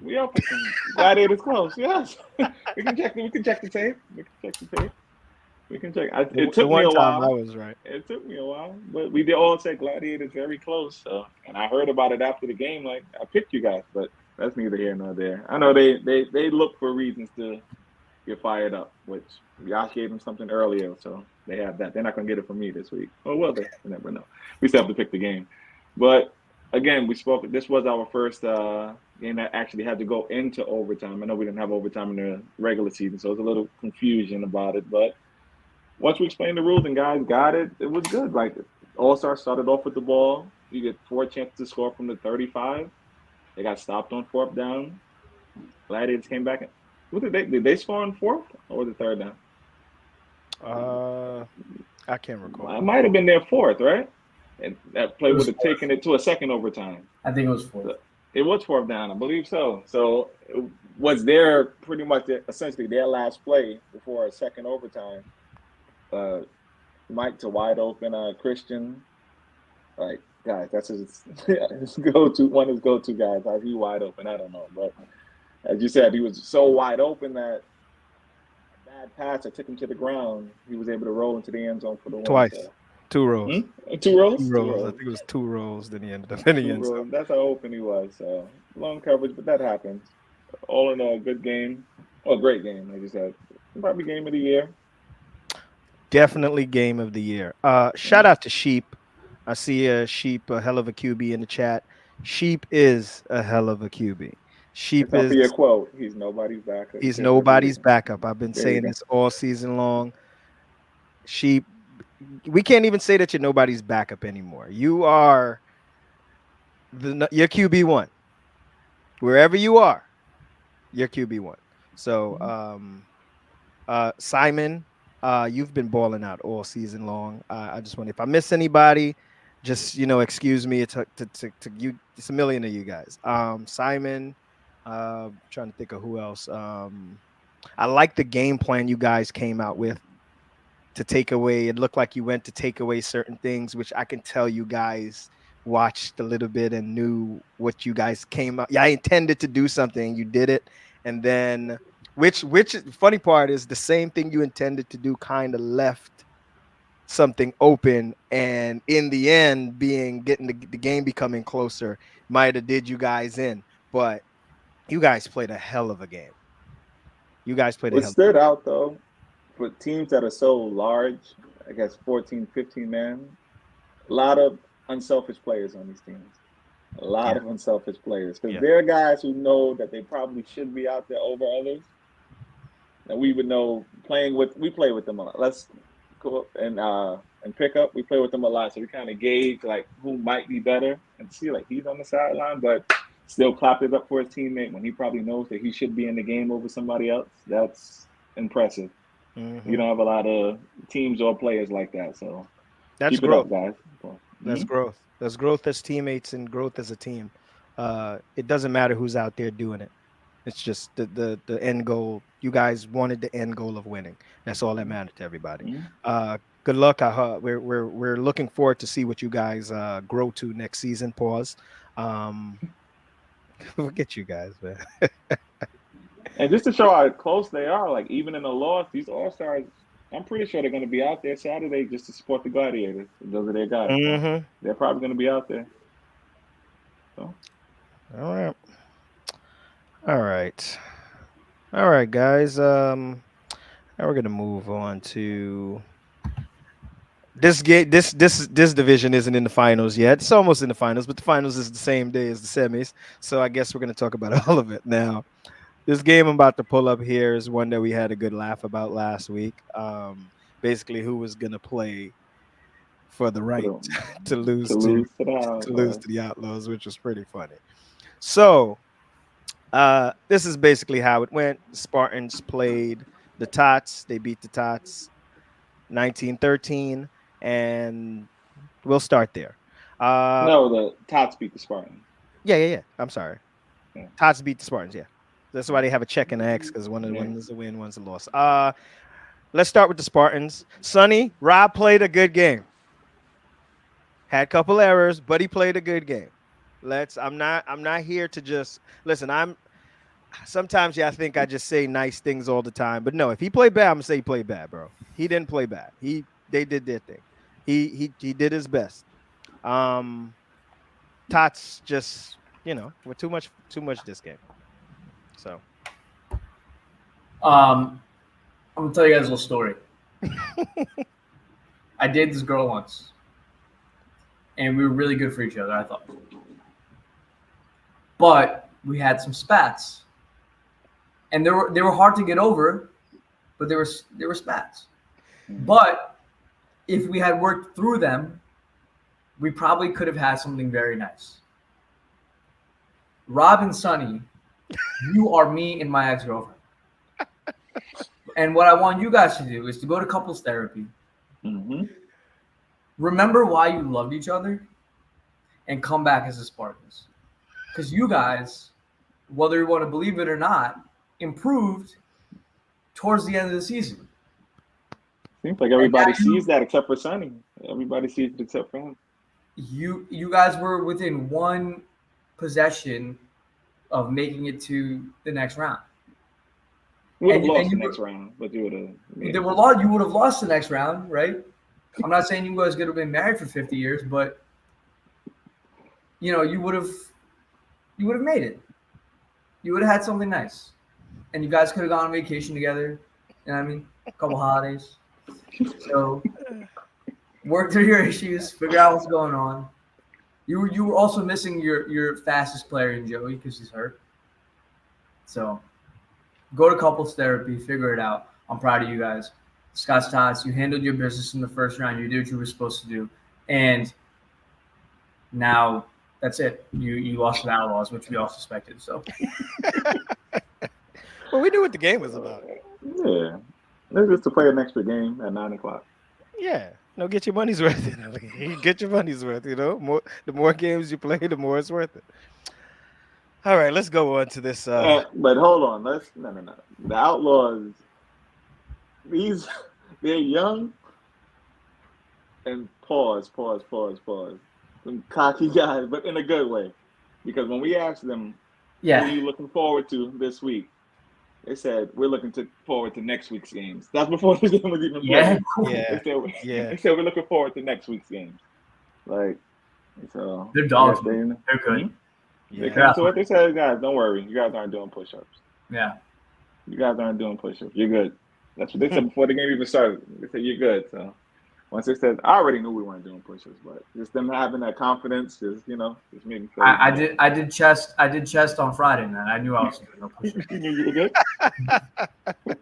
Speaker 3: We all picked them Gladiators close. Yes. We can check the tape. We can check. It took me a while.
Speaker 1: I was right.
Speaker 3: It took me a while, but we did all say Gladiators very close. So, and I heard about it after the game. Like I picked you guys, but that's neither here nor there. I know they look for reasons to get fired up, which Josh gave them something earlier, so they have that. They're not going to get it from me this week. Oh well, they you never know. We still have to pick the game, but again, we spoke. This was our first game that actually had to go into overtime. I know we didn't have overtime in the regular season, so there's a little confusion about it. But once we explained the rules and guys got it, it was good. Like All-Star started off with the ball. You get 4 chances to score from the 35. They got stopped on 4th down. Gladiators came back. Did they score on 4th or was it 3rd
Speaker 1: down? I can't recall.
Speaker 3: It might have been their 4th, right? And that play would have taken it to a second overtime.
Speaker 2: I think it was 4th.
Speaker 3: It was 4th down, I believe so. So it was their pretty much essentially their last play before a second overtime. Mike to wide open Christian. Like, guys, that's his go-to, one of his go-to guys. How's he wide open? I don't know. But as you said, he was so wide open that a bad pass that took him to the ground, he was able to roll into the end zone for the
Speaker 1: twice.
Speaker 3: one.
Speaker 1: 2 rolls.
Speaker 3: 2 rolls?
Speaker 1: 2 rolls. I think it was 2 rolls. Then he ended up in the end zone.
Speaker 3: That's how open he was. So long coverage, but that happens. All in all, good game. Oh, great game, like you said. Probably game of the year.
Speaker 1: Definitely game of the year. Shout out to Sheep. I see a Sheep, a hell of a QB in the chat. Sheep is a hell of a QB. Sheep is
Speaker 3: your quote. He's nobody's backup.
Speaker 1: He's nobody's backup. I've been saying this all season long. Sheep, we can't even say that you're nobody's backup anymore. You are your QB1. Wherever you are, you're QB1. So Simon, you've been balling out all season long. I just want, if I miss anybody, just excuse me. To you, it's a million of you guys. Simon, trying to think of who else. I like the game plan you guys came out with to take away. It looked like you went to take away certain things, which I can tell you guys watched a little bit and knew what you guys came up. Yeah, I intended to do something. You did it. And then which funny part is the same thing you intended to do kind of left something open, and in the end getting the game becoming closer might have did you guys in, but you guys played a hell of a game. What
Speaker 3: stood out though, for teams that are so large, I guess 14, 15 men, a lot of unselfish players on these teams. A lot of unselfish players. Because there are guys who know that they probably should be out there over others. And we would know we play with them a lot. Let's go and pick up. We play with them a lot. So we kind of gauge like who might be better and see like he's on the sideline, but still clap it up for his teammate when he probably knows that he should be in the game over somebody else. That's impressive. Mm-hmm. You don't have a lot of teams or players like that. So
Speaker 1: that's
Speaker 3: keep
Speaker 1: growth.
Speaker 3: It up, guys.
Speaker 1: That's growth. That's growth as teammates and growth as a team. It doesn't matter who's out there doing it. It's just the end goal. You guys wanted the end goal of winning. That's all that mattered to everybody. Mm-hmm. Good luck. We're looking forward to see what you guys grow to next season. Pause. We'll get you guys, man.
Speaker 3: And just to show how close they are, like even in a loss, these All-Stars, I'm pretty sure they're going to be out there Saturday just to support the Gladiators. Those are their guys. Mm-hmm. So they're probably going to be out there. So.
Speaker 1: All right. All right. All right, guys. Now we're gonna move on to this game. This division isn't in the finals yet. It's almost in the finals, but the finals is the same day as the semis. So I guess we're gonna talk about all of it now. This game I'm about to pull up here is one that we had a good laugh about last week. Basically, who was gonna play for the
Speaker 3: For
Speaker 1: right to
Speaker 3: to
Speaker 1: lose
Speaker 3: lose to the
Speaker 1: to lose
Speaker 3: Outlaws.
Speaker 1: to the Outlaws, which was pretty funny. So this is basically how it went. The Spartans played the Tots. They beat the Tots 1913, and we'll start there. Uh,
Speaker 3: No, the Tots beat the Spartans.
Speaker 1: yeah. I'm sorry.
Speaker 3: Yeah.
Speaker 1: Tots beat the Spartans. Yeah, that's why they have a check and an X because
Speaker 3: Yeah.
Speaker 1: one is a win, one's a loss. Let's start with the Spartans. Sonny, Rob played a good game. Had a couple errors, but he played a good game. I'm not here to just listen. I'm sometimes I think I just say nice things all the time. But no, if he played bad, I'm gonna say he played bad, bro. He didn't play bad. They did their thing. He did his best. Um Tots just, with too much this game. So
Speaker 2: I'm gonna tell you guys a little story. I dated this girl once, and we were really good for each other, I thought. But we had some spats, and they were hard to get over, but they were spats. But if we had worked through them, we probably could have had something very nice. Rob and Sonny, you are me and my ex-girlfriend. And what I want you guys to do is to go to couples therapy.
Speaker 3: Mm-hmm.
Speaker 2: Remember why you loved each other and come back as the Spartans. Because you guys, whether you want to believe it or not, improved towards the end of the season.
Speaker 3: Seems like everybody sees that except for Sonny. Everybody sees it except for him.
Speaker 2: You guys were within one possession of making it to the next round.
Speaker 3: We would have
Speaker 2: And
Speaker 3: lost the
Speaker 2: you
Speaker 3: next round, but you would have.
Speaker 2: You would have lost the next round, right? I'm not saying you guys could have been married for 50 years, but you would have made it. You would have had something nice, and you guys could have gone on vacation together. You know what I mean? A couple holidays. So work through your issues, figure out what's going on. You were also missing your fastest player in Joey because he's hurt. So go to couples therapy, figure it out. I'm proud of you guys. Scott Stotts, you handled your business in the first round. You did what you were supposed to do. And now that's it. You lost to the Outlaws, which we all suspected. So
Speaker 1: well, we knew what the game was about.
Speaker 3: Yeah. It's just to play an extra game at 9:00.
Speaker 1: Yeah. No, get your money's worth. Get your money's worth, the more games you play, the more it's worth it. All right, let's go on to this.
Speaker 3: But hold on, no. The Outlaws, they're young and pause. Some cocky guys, but in a good way. Because when we asked them, what are you looking forward to this week? They said, we're looking forward to next week's games. That's before this game was even played. They said, we're looking forward to next week's games. Like, so.
Speaker 2: They're dogs. They're good.
Speaker 3: They came to it. They said, guys, don't worry. You guys aren't doing push-ups.
Speaker 2: Yeah.
Speaker 3: You guys aren't doing push-ups. You're good. That's what they said before the game even started. They said, you're good. So once they said, I already knew we weren't doing push-ups, but just them having that confidence, just made me feel.
Speaker 2: I did chest on Friday, man. I knew I was doing no push-ups.
Speaker 3: You knew you were good?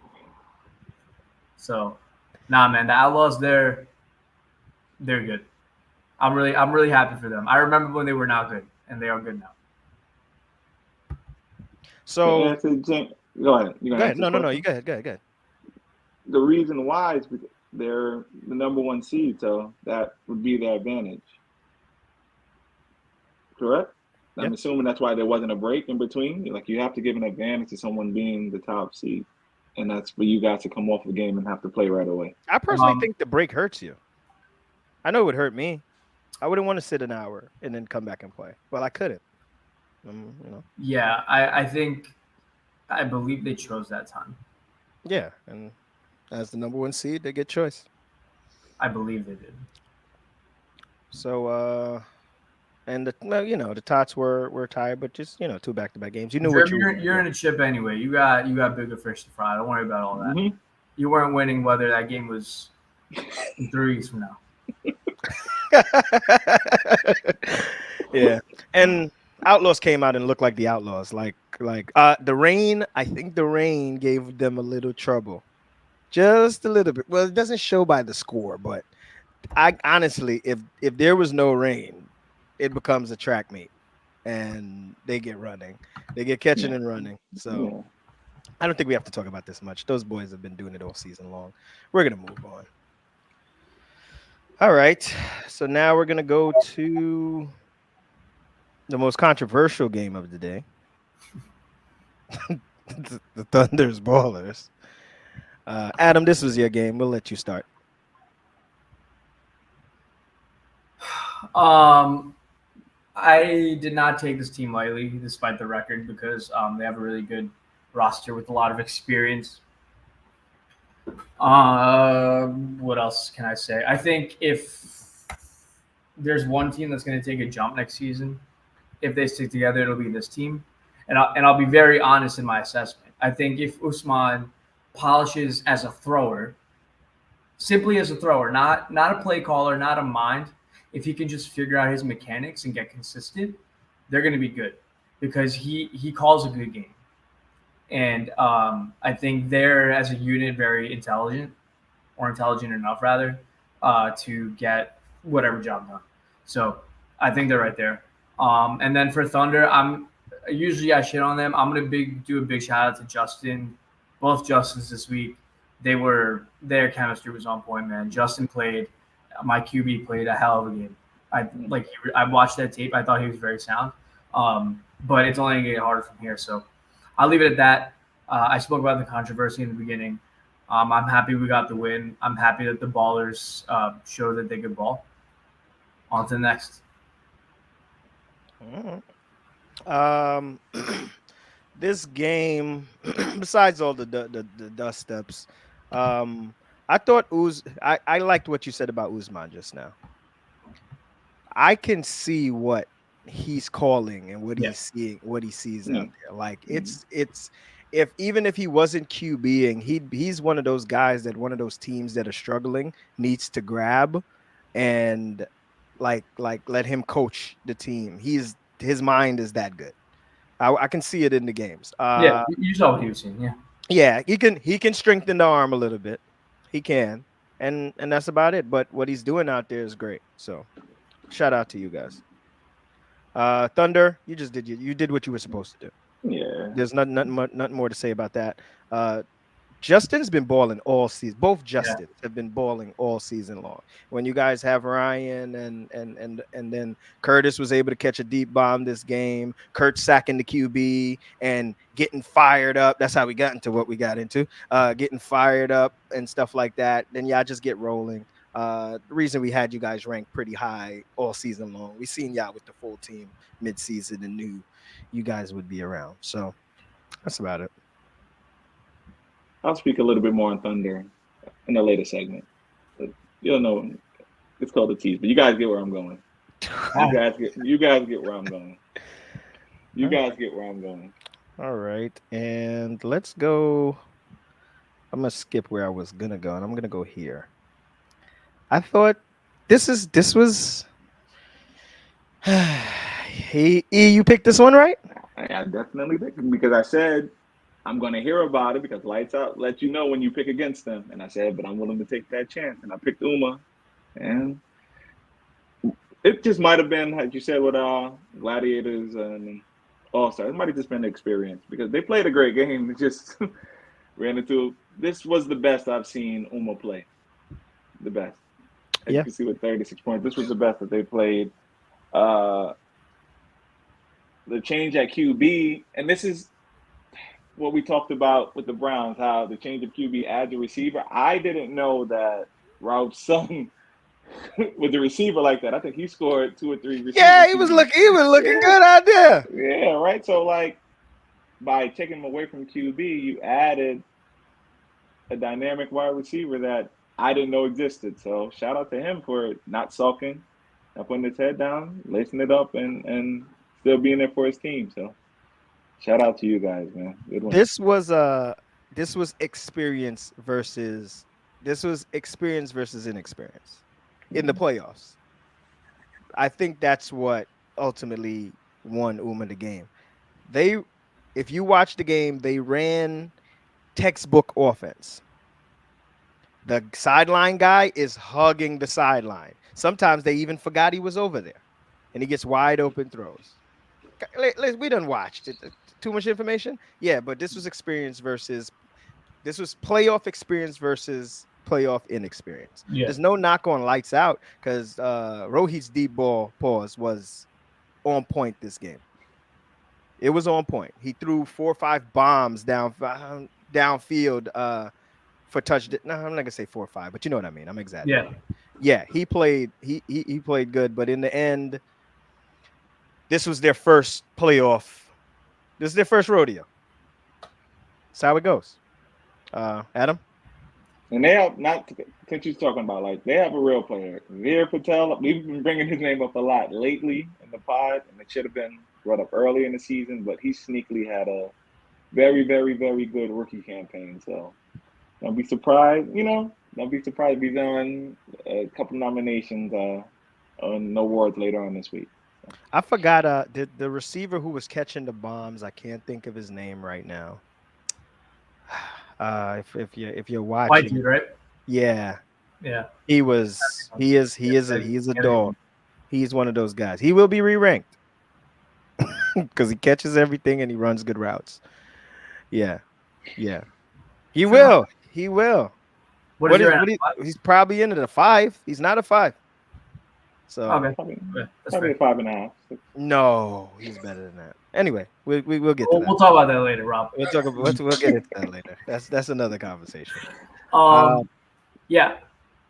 Speaker 2: So, nah, man, the Outlaws, they're good. I'm really happy for them. I remember when they were not good, and they are good now.
Speaker 1: So
Speaker 3: go ahead.
Speaker 1: No. You go ahead.
Speaker 3: The reason why is because they're the number one seed, so that would be their advantage. Correct?
Speaker 1: Yep.
Speaker 3: I'm assuming that's why there wasn't a break in between. Like, you have to give an advantage to someone being the top seed, and that's for you guys to come off the game and have to play right away.
Speaker 1: I personally think the break hurts you. I know it would hurt me. I wouldn't want to sit an hour and then come back and play. Well, I couldn't.
Speaker 2: Yeah, I believe they chose that time.
Speaker 1: Yeah, and as the number one seed, they get choice.
Speaker 2: I believe they did.
Speaker 1: So And the Tots were tired, but just 2 back-to-back games. You knew what
Speaker 2: Jeremy,
Speaker 1: you were
Speaker 2: you're in
Speaker 1: gonna
Speaker 2: a chip anyway. You got bigger fish to fry. Don't worry about all that.
Speaker 3: Mhm.
Speaker 2: You weren't winning whether that game was 3 weeks from now.
Speaker 1: do. Yeah, and Outlaws came out and looked like the Outlaws. The rain. I think the rain gave them a little trouble, just a little bit. Well, it doesn't show by the score, but I honestly, if there was no rain, it becomes a track meet, and they get running, they get catching
Speaker 3: Yeah.
Speaker 1: and running. So
Speaker 3: Yeah.
Speaker 1: I don't think we have to talk about this much. Those boys have been doing it all season long. We're gonna move on. All right, so now we're gonna go to the most controversial game of the day. The Thunder's Ballers. Adam, this was your game. We'll let you start.
Speaker 2: I did not take this team lightly, despite the record, because they have a really good roster with a lot of experience. What else can I say? I think if there's one team that's going to take a jump next season, if they stick together, it'll be this team. And I'll be very honest in my assessment. I think if Usman polishes as a thrower, simply as a thrower, not a play caller, not a mind. If he can just figure out his mechanics and get consistent, they're going to be good because he calls a good game, and I think they're as a unit very intelligent or intelligent enough rather to get whatever job done. So I think they're right there. And then for Thunder, I shit on them. I'm gonna do a big shout out to Justin, both Justins this week. Their chemistry was on point, man. Justin played, my QB played a hell of a game. I watched that tape. I thought he was very sound. But it's only gonna get harder from here. So I'll leave it at that. I spoke about the controversy in the beginning. I'm happy we got the win. I'm happy that the Ballers showed that they could ball. On to the next.
Speaker 1: Um, this game, besides all the dust steps, I thought I liked what you said about Uzman just now. I can see what he's calling and what he's seeing, what he sees out there. Like it's even if he wasn't QBing, he's one of those guys that one of those teams that are struggling needs to grab and like let him coach the team. His mind is that good. I can see it in the games.
Speaker 2: You saw what he was seeing. Yeah.
Speaker 1: Yeah, he can strengthen the arm a little bit. He can. And that's about it. But what he's doing out there is great. So shout out to you guys. Thunder, you just did you did what you were supposed to do.
Speaker 3: Yeah.
Speaker 1: There's nothing more to say about that. Justin's been balling all season. Both Justins have been balling all season long. When you guys have Ryan and then Curtis was able to catch a deep bomb this game. Kurt sacking the QB and getting fired up. That's how we got into what we got into. Getting fired up and stuff like that. Then y'all just get rolling. The reason we had you guys ranked pretty high all season long. We seen y'all with the full team mid-season and knew you guys would be around. So that's about it.
Speaker 3: I'll speak a little bit more on Thunder in a later segment. But you'll know it's called the tease. But you guys get where I'm going. You guys get where I'm going. You guys get where I'm going.
Speaker 1: All right, and let's go. I'm gonna skip where I was gonna go, and I'm gonna go here. I thought this was. You picked this one, right?
Speaker 3: I definitely picked him because I said I'm going to hear about it because Lights Out let you know when you pick against them. And I said, but I'm willing to take that chance. And I picked Uma. And it just might have been, like you said, with Gladiators and All-Stars. It might have just been the experience because they played a great game. It just ran into – this was the best I've seen Uma play. The best. As you can see with 36 points. This was the best that they played. The change at QB, and this is what we talked about with the Browns, how the change of QB adds a receiver. I didn't know that Ralph Sung with the receiver like that. I think he scored 2 or 3 receivers.
Speaker 1: Yeah, he was looking good out there.
Speaker 3: Yeah, right. So like by taking him away from QB, you added a dynamic wide receiver that I didn't know existed. So shout out to him for not sulking Not putting his head down, lacing it up, and still being there for his team. So shout out to you guys, man. Good one.
Speaker 1: This was experience versus inexperience in the playoffs. I think that's what ultimately won Uma the game. They, if you watch the game, they ran textbook offense. The sideline guy is hugging the sideline. Sometimes they even forgot he was over there, and he gets wide open throws. We done watched it. Too much information. Yeah, but this was playoff experience versus playoff inexperience.
Speaker 2: Yeah.
Speaker 1: There's no knock on lights out because Rohit's deep ball pause was on point this game. It was on point. He threw 4 or 5 bombs downfield for touchdown. No, I'm not gonna say 4 or 5, but you know what I mean. I'm exaggerating. Yeah, he played. He played good, but in the end, this was their first playoff. This is their first rodeo. That's how it goes. Adam.
Speaker 3: And they have not since you're talking about like they have a real player, Veer Patel. We've been bringing his name up a lot lately in the pod, and it should have been brought up early in the season. But he sneakily had a very, very, very good rookie campaign. So don't be surprised. Don't be surprised if he's on a couple nominations on awards later on this week.
Speaker 1: I forgot the receiver who was catching the bombs. I can't think of his name right now. If you're
Speaker 2: White
Speaker 1: watching,
Speaker 2: dude, right?
Speaker 1: yeah,
Speaker 2: Yeah.
Speaker 1: he is a dog. He's one of those guys. He will be re-ranked because he catches everything and he runs good routes. Yeah, yeah, he will. He will.
Speaker 2: What is
Speaker 1: He's probably into the 5. He's not a 5. So
Speaker 2: okay.
Speaker 3: Probably,
Speaker 2: Yeah, that's
Speaker 3: probably
Speaker 2: fair.
Speaker 3: 5.5.
Speaker 1: no, he's better than that. Anyway, we'll get to that.
Speaker 2: We'll talk about that later, Rob.
Speaker 1: We'll talk about we'll get into that later. That's another conversation.
Speaker 2: Yeah.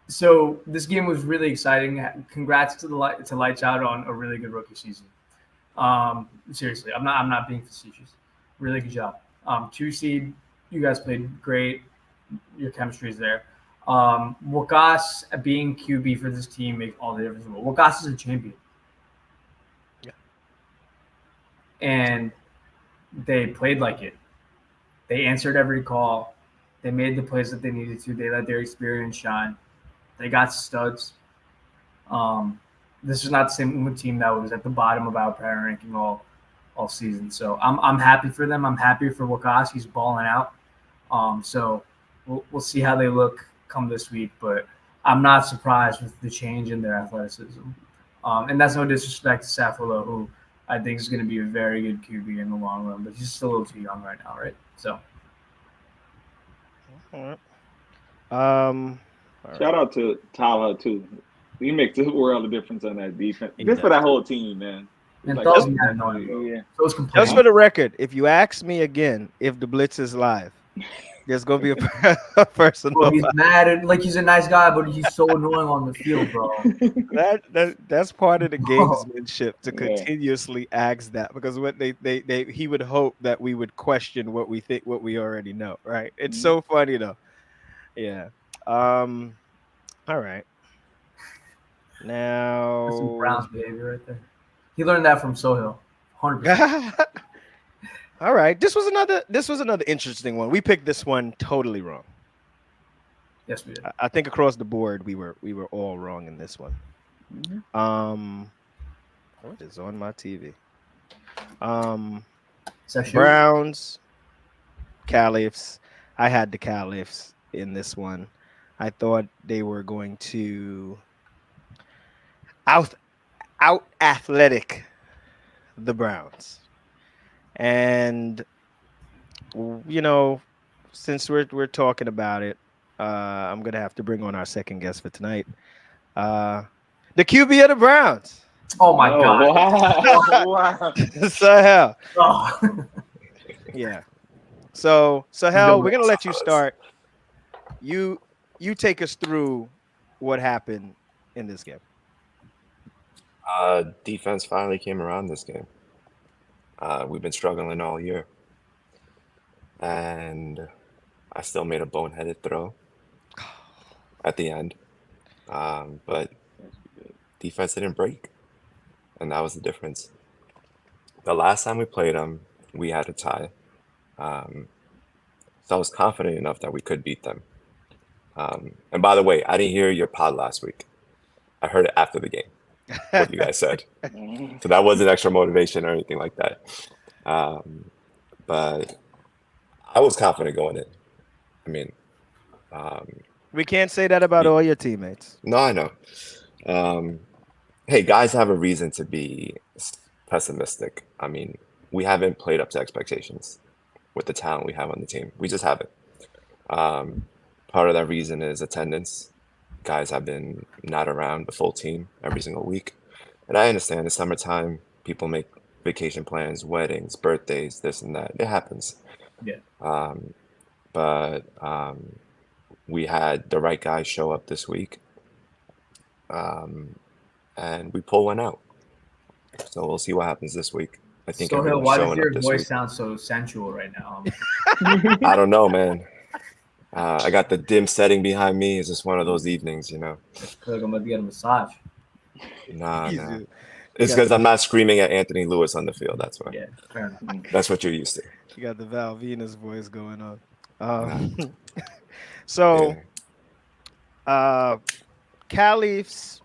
Speaker 2: So this game was really exciting. Congrats to Lights Out on a really good rookie season. Seriously, I'm not being facetious. Really good job. 2 seed, you guys played great. Your chemistry is there. Wakas being QB for this team makes all the difference. Wakas is a champion.
Speaker 1: Yeah.
Speaker 2: And they played like it. They answered every call. They made the plays that they needed to. They let their experience shine. They got studs. This is not the same team that was at the bottom of our power ranking all season. So I'm happy for them. I'm happy for Wakas. He's balling out. So we'll see how they look come this week, but I'm not surprised with the change in their athleticism. And that's no disrespect to Safl, who I think is going to be a very good QB in the long run, but he's still a little too young right now, right? So.
Speaker 1: All right.
Speaker 3: Shout out to Tyler too. He makes a world of difference on that defense.
Speaker 1: He
Speaker 3: Just for
Speaker 1: does.
Speaker 3: that whole team, man.
Speaker 2: And
Speaker 3: Like,
Speaker 2: Thul's not annoying, bro.
Speaker 3: yeah.
Speaker 2: Those
Speaker 1: Just
Speaker 2: complaints.
Speaker 1: for the record, if you ask me again if the blitz is live, there's gonna be a person.
Speaker 2: Bro, he's mad at, like he's a nice guy, but he's so annoying on the field, bro.
Speaker 1: That's part of the gamesmanship to
Speaker 3: Yeah.
Speaker 1: continuously ask that, because what he would hope that we would question what we already know, right? It's so funny though. Yeah. All right. Now
Speaker 2: That's some Browns behavior right there. He learned that from Sohail, 100%.
Speaker 1: All right. This was another interesting one. We picked this one totally wrong.
Speaker 2: Yes, we did.
Speaker 1: I think across the board we were all wrong in this one. What is on my TV? Browns, Caliphs. I had the Caliphs in this one. I thought they were going to out athletic the Browns. And since we're talking about it, I'm gonna have to bring on our second guest for tonight. The QB of the Browns.
Speaker 2: Oh my God!
Speaker 3: Wow.
Speaker 1: Sahel.
Speaker 2: Oh.
Speaker 1: Yeah. So Sahel, we're gonna let you start. You take us through what happened in this game.
Speaker 5: Defense finally came around this game. We've been struggling all year, and I still made a boneheaded throw at the end. But defense didn't break, and that was the difference. The last time we played them, we had a tie. So I was confident enough that we could beat them. And by the way, I didn't hear your pod last week. I heard it after the game, what you guys said. So that wasn't extra motivation or anything like that. But I was confident going in. I mean,
Speaker 1: We can't say that about all your teammates.
Speaker 5: no, I know. Hey, guys have a reason to be pessimistic. I mean, we haven't played up to expectations with the talent we have on the team. We just haven't. Part of that reason is attendance. Guys have been not around the full team every single week. And I understand it's summertime. People make vacation plans, weddings, birthdays, this and that. It happens.
Speaker 2: Yeah.
Speaker 5: But we had the right guys show up this week. And we pull one out. So we'll see what happens this week. I think
Speaker 2: Sohail,
Speaker 5: everyone's
Speaker 2: why does
Speaker 5: showing
Speaker 2: your
Speaker 5: up this
Speaker 2: voice
Speaker 5: week.
Speaker 2: sound so sensual right now?
Speaker 5: I don't know, man. I got the dim setting behind me. It's just one of those evenings, you know.
Speaker 2: I feel like I'm about to get a massage.
Speaker 5: Nah.
Speaker 1: Easy.
Speaker 5: It's because I'm not screaming at Anthony Lewis on the field. That's why.
Speaker 2: Yeah, fair enough.
Speaker 5: That's what you're used to.
Speaker 1: You got the Val Venus voice going on.
Speaker 5: Nah.
Speaker 1: So,
Speaker 5: Yeah.
Speaker 1: Caliphs,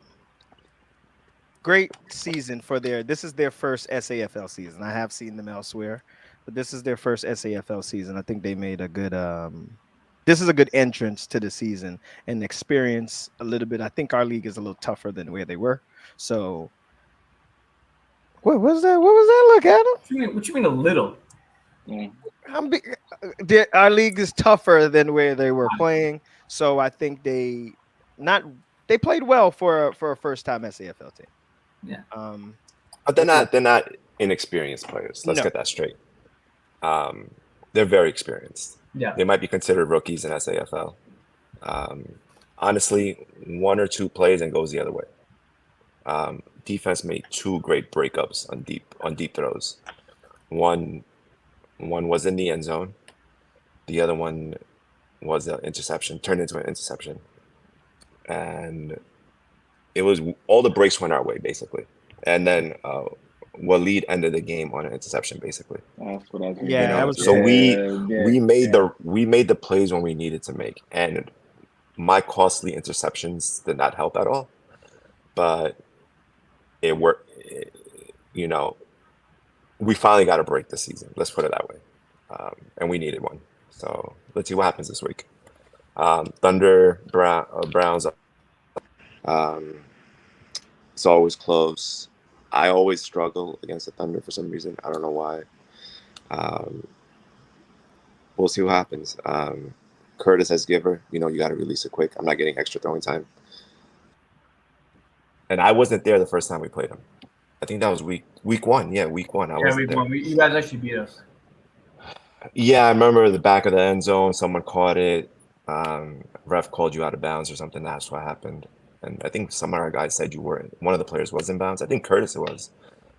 Speaker 1: great season for this is their first SAFL season. I have seen them elsewhere, but this is their first SAFL season. I think they made a good this is a good entrance to the season and experience a little bit. I think our league is a little tougher than where they were. So what was that? What was that? Look at him.
Speaker 2: What you mean a little?
Speaker 1: Our league is tougher than where they were playing. So I think they played well for a first time SAFL team.
Speaker 2: Yeah.
Speaker 5: But they're not inexperienced players. Let's
Speaker 1: No.
Speaker 5: get that straight. They're very experienced.
Speaker 2: Yeah.
Speaker 5: They might be considered rookies in SAFL. Honestly, one or two plays and goes the other way. Defense made two great breakups on deep throws. One was in the end zone. The other one was an interception, turned into an interception. And it was all the breaks went our way, basically. And then Waleed ended the game on an interception, basically.
Speaker 3: That's what I was
Speaker 1: Yeah, that was-
Speaker 5: So we made
Speaker 3: yeah.
Speaker 5: the plays when we needed to make, and my costly interceptions did not help at all. But it worked. We finally got a break this season. Let's put it that way, and we needed one. So let's see what happens this week. Thunder Browns. It's always close. I always struggle against the Thunder for some reason. I don't know why. We'll see what happens. Curtis as giver, you got to release it quick. I'm not getting extra throwing time. And I wasn't there the first time we played him. I think that was week one. Yeah, week one.
Speaker 2: week one. You guys actually beat us.
Speaker 5: Yeah, I remember the back of the end zone. Someone caught it. Ref called you out of bounds or something. That's what happened. And I think some of our guys said you weren't. One of the players was in bounds. I think Curtis it was.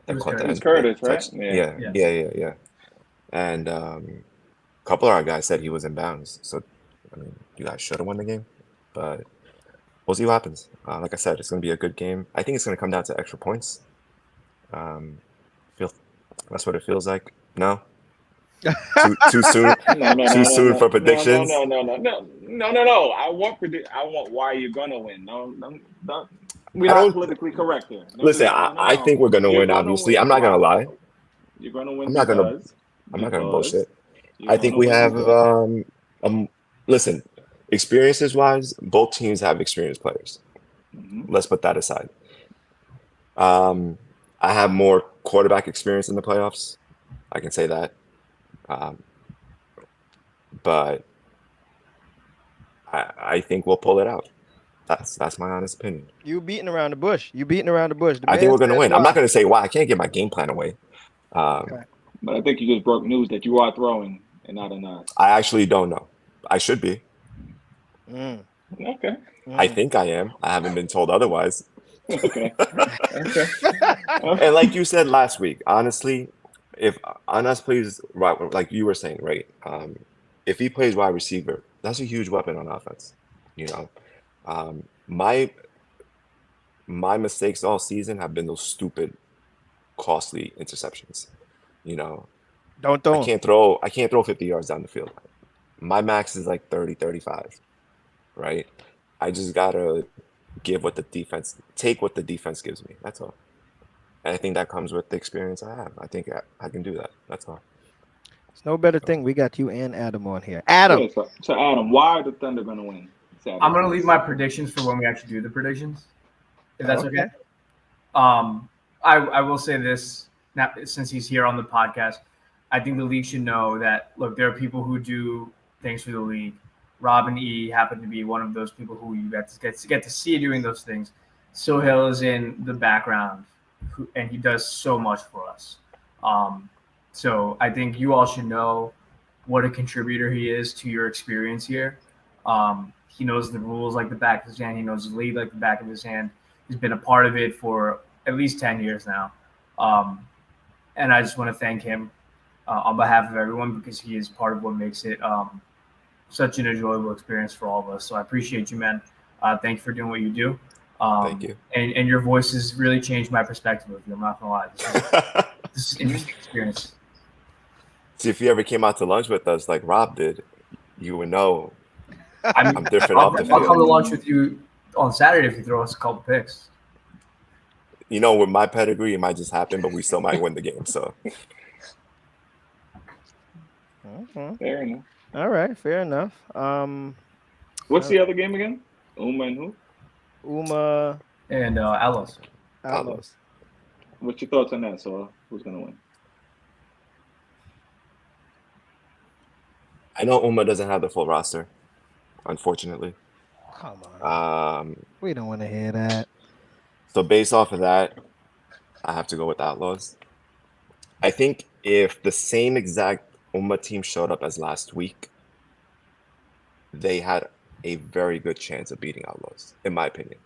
Speaker 2: It was
Speaker 5: caught
Speaker 2: Curtis.
Speaker 3: Curtis, right?
Speaker 5: touch. Yeah. And a couple of our guys said he was in bounds. So, I mean, you guys should have won the game. But we'll see what happens. Like I said, it's going to be a good game. I think it's going to come down to extra points. That's what it feels like. No? Too soon? Too soon for predictions?
Speaker 3: No. I want why you're gonna win. No. We're not politically correct here.
Speaker 5: Listen, I think we're gonna win. Obviously, I'm not gonna lie.
Speaker 3: You're gonna win.
Speaker 5: I'm not gonna bullshit. I think we have. Listen, experiences wise, both teams have experienced players.
Speaker 3: Mm-hmm.
Speaker 5: Let's put that aside. I have more quarterback experience in the playoffs. I can say that. But I think we'll pull it out. That's my honest opinion.
Speaker 1: You beating around the bush. The
Speaker 5: I think we're going to
Speaker 1: man
Speaker 5: win.
Speaker 1: said
Speaker 5: I'm
Speaker 1: why.
Speaker 5: not going to say why. I can't give my game plan away.
Speaker 1: Okay.
Speaker 3: But I think you just broke news that you are throwing and not a nine.
Speaker 5: I actually don't know. I should be.
Speaker 1: Mm.
Speaker 3: Okay.
Speaker 5: I think I am. I haven't been told otherwise.
Speaker 3: Okay.
Speaker 5: And like you said last week, honestly, if Anas plays right, like you were saying, right? If he plays wide receiver, that's a huge weapon on offense. My my mistakes all season have been those stupid, costly interceptions. You know,
Speaker 1: Don't
Speaker 5: I
Speaker 1: throw 'em.
Speaker 5: can't throw 50 yards down the field. My max is like 30, 35, right? I just gotta take what the defense gives me. That's all. And I think that comes with the experience I have. I think I can do that. That's all.
Speaker 1: It's no better thing. We got you and Adam on here. Adam.
Speaker 3: Yeah, so Adam, why are the Thunder going to win Saturday?
Speaker 2: I'm gonna leave my predictions for when we actually do the predictions, if that's okay. I will say this now, since he's here on the podcast. I think the league should know that. Look, there are people who do things for the league. Rob and E happen to be one of those people who you get to see doing those things. Sohail is in the background, and he does so much for us. So I think you all should know what a contributor he is to your experience here. He knows the rules like the back of his hand. He knows the league like the back of his hand. He's been a part of it for at least 10 years now. And I just want to thank him on behalf of everyone, because he is part of what makes it such an enjoyable experience for all of us. So I appreciate you, man. Thank you for doing what you do.
Speaker 5: Thank you.
Speaker 2: And your voice has really changed my perspective of you. I'm not going to lie. This is an interesting experience.
Speaker 5: See, if you ever came out to lunch with us like Rob did, you would know I'm different
Speaker 2: I'll
Speaker 5: off the
Speaker 2: come to
Speaker 5: field.
Speaker 2: lunch with you on Saturday if you throw us a couple picks.
Speaker 5: You know, with my pedigree, it might just happen, but we still might win the game. So
Speaker 3: Fair enough.
Speaker 1: All right, fair enough.
Speaker 3: What's the other game again? Uma and who?
Speaker 1: Uma
Speaker 2: And Alos.
Speaker 1: Outlaws.
Speaker 3: What's your thoughts on that? So who's going to win?
Speaker 5: I know Uma doesn't have the full roster, unfortunately.
Speaker 1: Come on. We don't want to hear that.
Speaker 5: So based off of that, I have to go with Outlaws. I think if the same exact Uma team showed up as last week, they had a very good chance of beating Outlaws, in my opinion.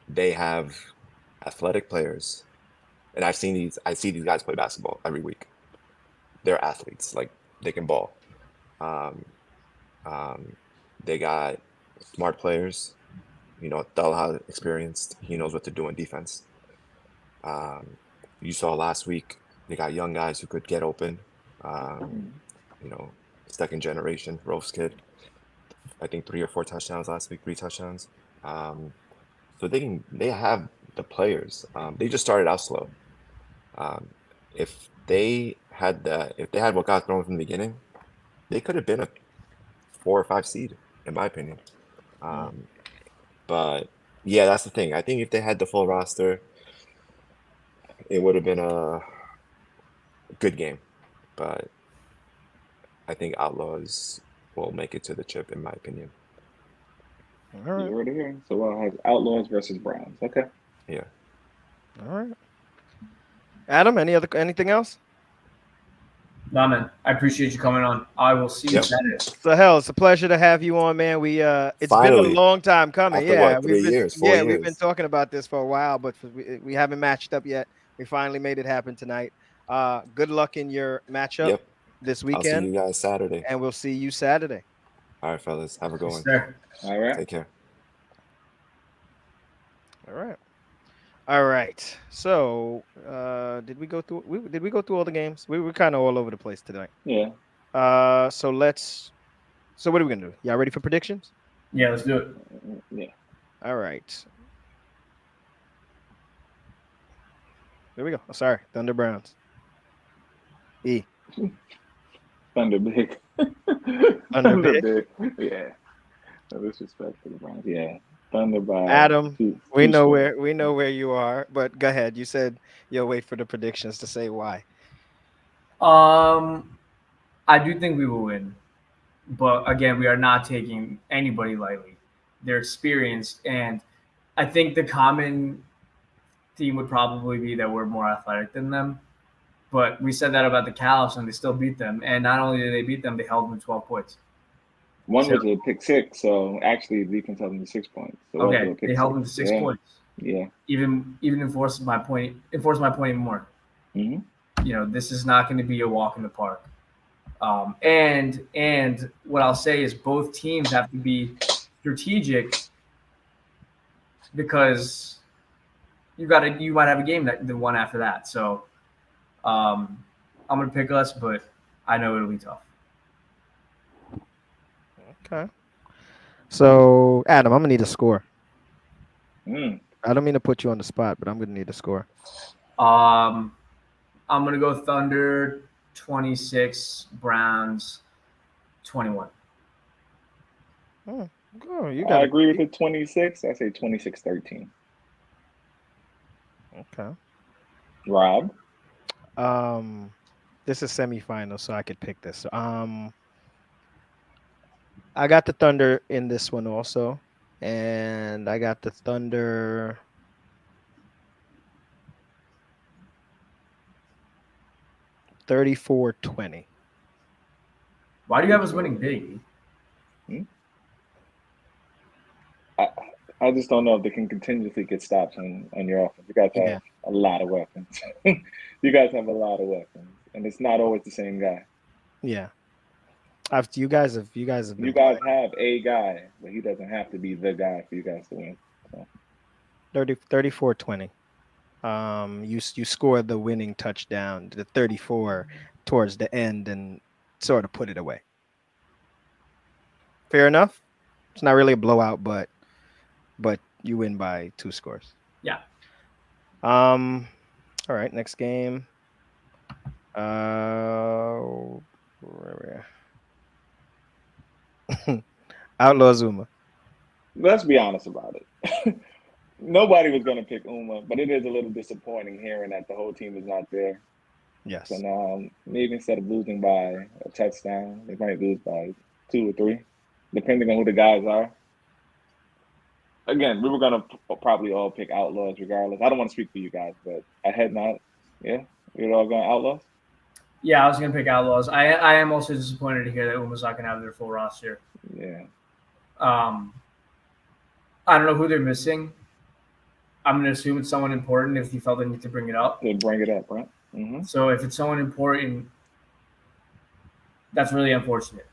Speaker 5: They have athletic players, and I see these guys play basketball every week. They're athletes, like they can ball. They got smart players. You know, Dalha experienced. He knows what to do in defense. You saw last week, they got young guys who could get open. You know, second generation Rose kid. I think 3 or 4 touchdowns last week, 3 touchdowns. So they have the players. They just started out slow. If they had what got thrown from the beginning, they could have been a 4 or 5 seed, in my opinion. But yeah, that's the thing. I think if they had the full roster, it would have been a good game. But I think Outlaws will make it to the chip, in my opinion.
Speaker 1: All right.
Speaker 3: You heard it here. So we'll have Outlaws versus Browns. Okay.
Speaker 5: Yeah.
Speaker 1: All right. Adam, anything else?
Speaker 2: Nah, man. I appreciate you coming on. I will see you
Speaker 5: Yep.
Speaker 2: Saturday.
Speaker 1: So hell, it's a pleasure to have you on, man. It's
Speaker 5: Finally.
Speaker 1: been a long time coming.
Speaker 5: After
Speaker 1: Yeah,
Speaker 5: what, 3 years, 4
Speaker 1: we've been
Speaker 5: years?
Speaker 1: talking about this for a while, but we haven't matched up yet. We finally made it happen tonight. Good luck in your matchup
Speaker 5: Yep.
Speaker 1: this
Speaker 5: I'll see you
Speaker 1: weekend,
Speaker 5: guys Saturday.
Speaker 1: and we'll see you Saturday.
Speaker 5: All right, fellas. Have a good one.
Speaker 2: Sir.
Speaker 3: All right.
Speaker 5: Take care.
Speaker 1: All right. So, did we go through all the games? We were kind of all over the place tonight.
Speaker 3: Yeah.
Speaker 1: So what are we gonna do? Y'all ready for predictions?
Speaker 2: Yeah, let's do it.
Speaker 3: Yeah.
Speaker 1: All right. There we go. Oh, sorry, Thunder Browns. E.
Speaker 3: Thunder big.
Speaker 1: Thunder
Speaker 3: big. Yeah. No disrespect to the Browns. Yeah. Thunder by
Speaker 1: Adam,
Speaker 3: two
Speaker 1: we know
Speaker 3: scores.
Speaker 1: where you are, but go ahead. You said you'll wait for the predictions to say why.
Speaker 2: I do think we will win, but again, we are not taking anybody lightly. They're experienced, and I think the common theme would probably be that we're more athletic than them. But we said that about the Caliphs, and they still beat them. And not only did they beat them, they held them to 12 points.
Speaker 3: One was a pick 6, so actually the defense held them to 6 points. So
Speaker 2: Okay, they held them to 6 points.
Speaker 3: Yeah.
Speaker 2: Even enforced my point even more.
Speaker 3: Mm-hmm.
Speaker 2: You know, this is not going to be a walk in the park. And what I'll say is both teams have to be strategic because you might have a game that the one after that. So I'm gonna pick us, but I know it'll be tough.
Speaker 1: Okay. So, Adam, I'm gonna need a score.
Speaker 3: Mm.
Speaker 1: I don't mean to put you on the spot, but I'm gonna need a score.
Speaker 2: I'm gonna go Thunder 26, Browns 21.
Speaker 1: Oh, you
Speaker 3: I
Speaker 1: got
Speaker 3: agree with the 26. I say 26-13.
Speaker 1: Okay.
Speaker 3: Rob?
Speaker 1: This is semifinal, so I could pick this. I got the Thunder in this one also, and I got the Thunder 34-20.
Speaker 2: Why do you have us winning big?
Speaker 3: I just don't know if they can continuously get stops on your offense. You guys have a lot of weapons. You guys have a lot of weapons, and it's not always the same guy.
Speaker 1: Yeah. You guys have
Speaker 3: You
Speaker 1: been
Speaker 3: guys have a guy, but he doesn't have to be the guy for you guys to win. So.
Speaker 1: 34-20. You scored the winning touchdown, the 34 towards the end, and sort of put it away. Fair enough. It's not really a blowout, but you win by 2 scores.
Speaker 2: Yeah.
Speaker 1: All right, next game. Outlaw Zuma.
Speaker 3: Let's be honest about it. Nobody was going to pick Uma, but it is a little disappointing hearing that the whole team is not there.
Speaker 1: Yes.
Speaker 3: So now maybe instead of losing by a touchdown, they might lose by 2 or 3, depending on who the guys are. Again, we were going to probably all pick Outlaws regardless. I don't want to speak for you guys, but I had not. Yeah, you're all going Outlaws?
Speaker 2: Yeah, I was going to pick Outlaws. I am also disappointed to hear that Uma's not going to have their full roster.
Speaker 3: Yeah.
Speaker 2: I don't know who they're missing. I'm going to assume it's someone important if you felt the need to bring it up.
Speaker 3: To bring it up, right? Mm-hmm.
Speaker 2: So if it's someone important, that's really unfortunate.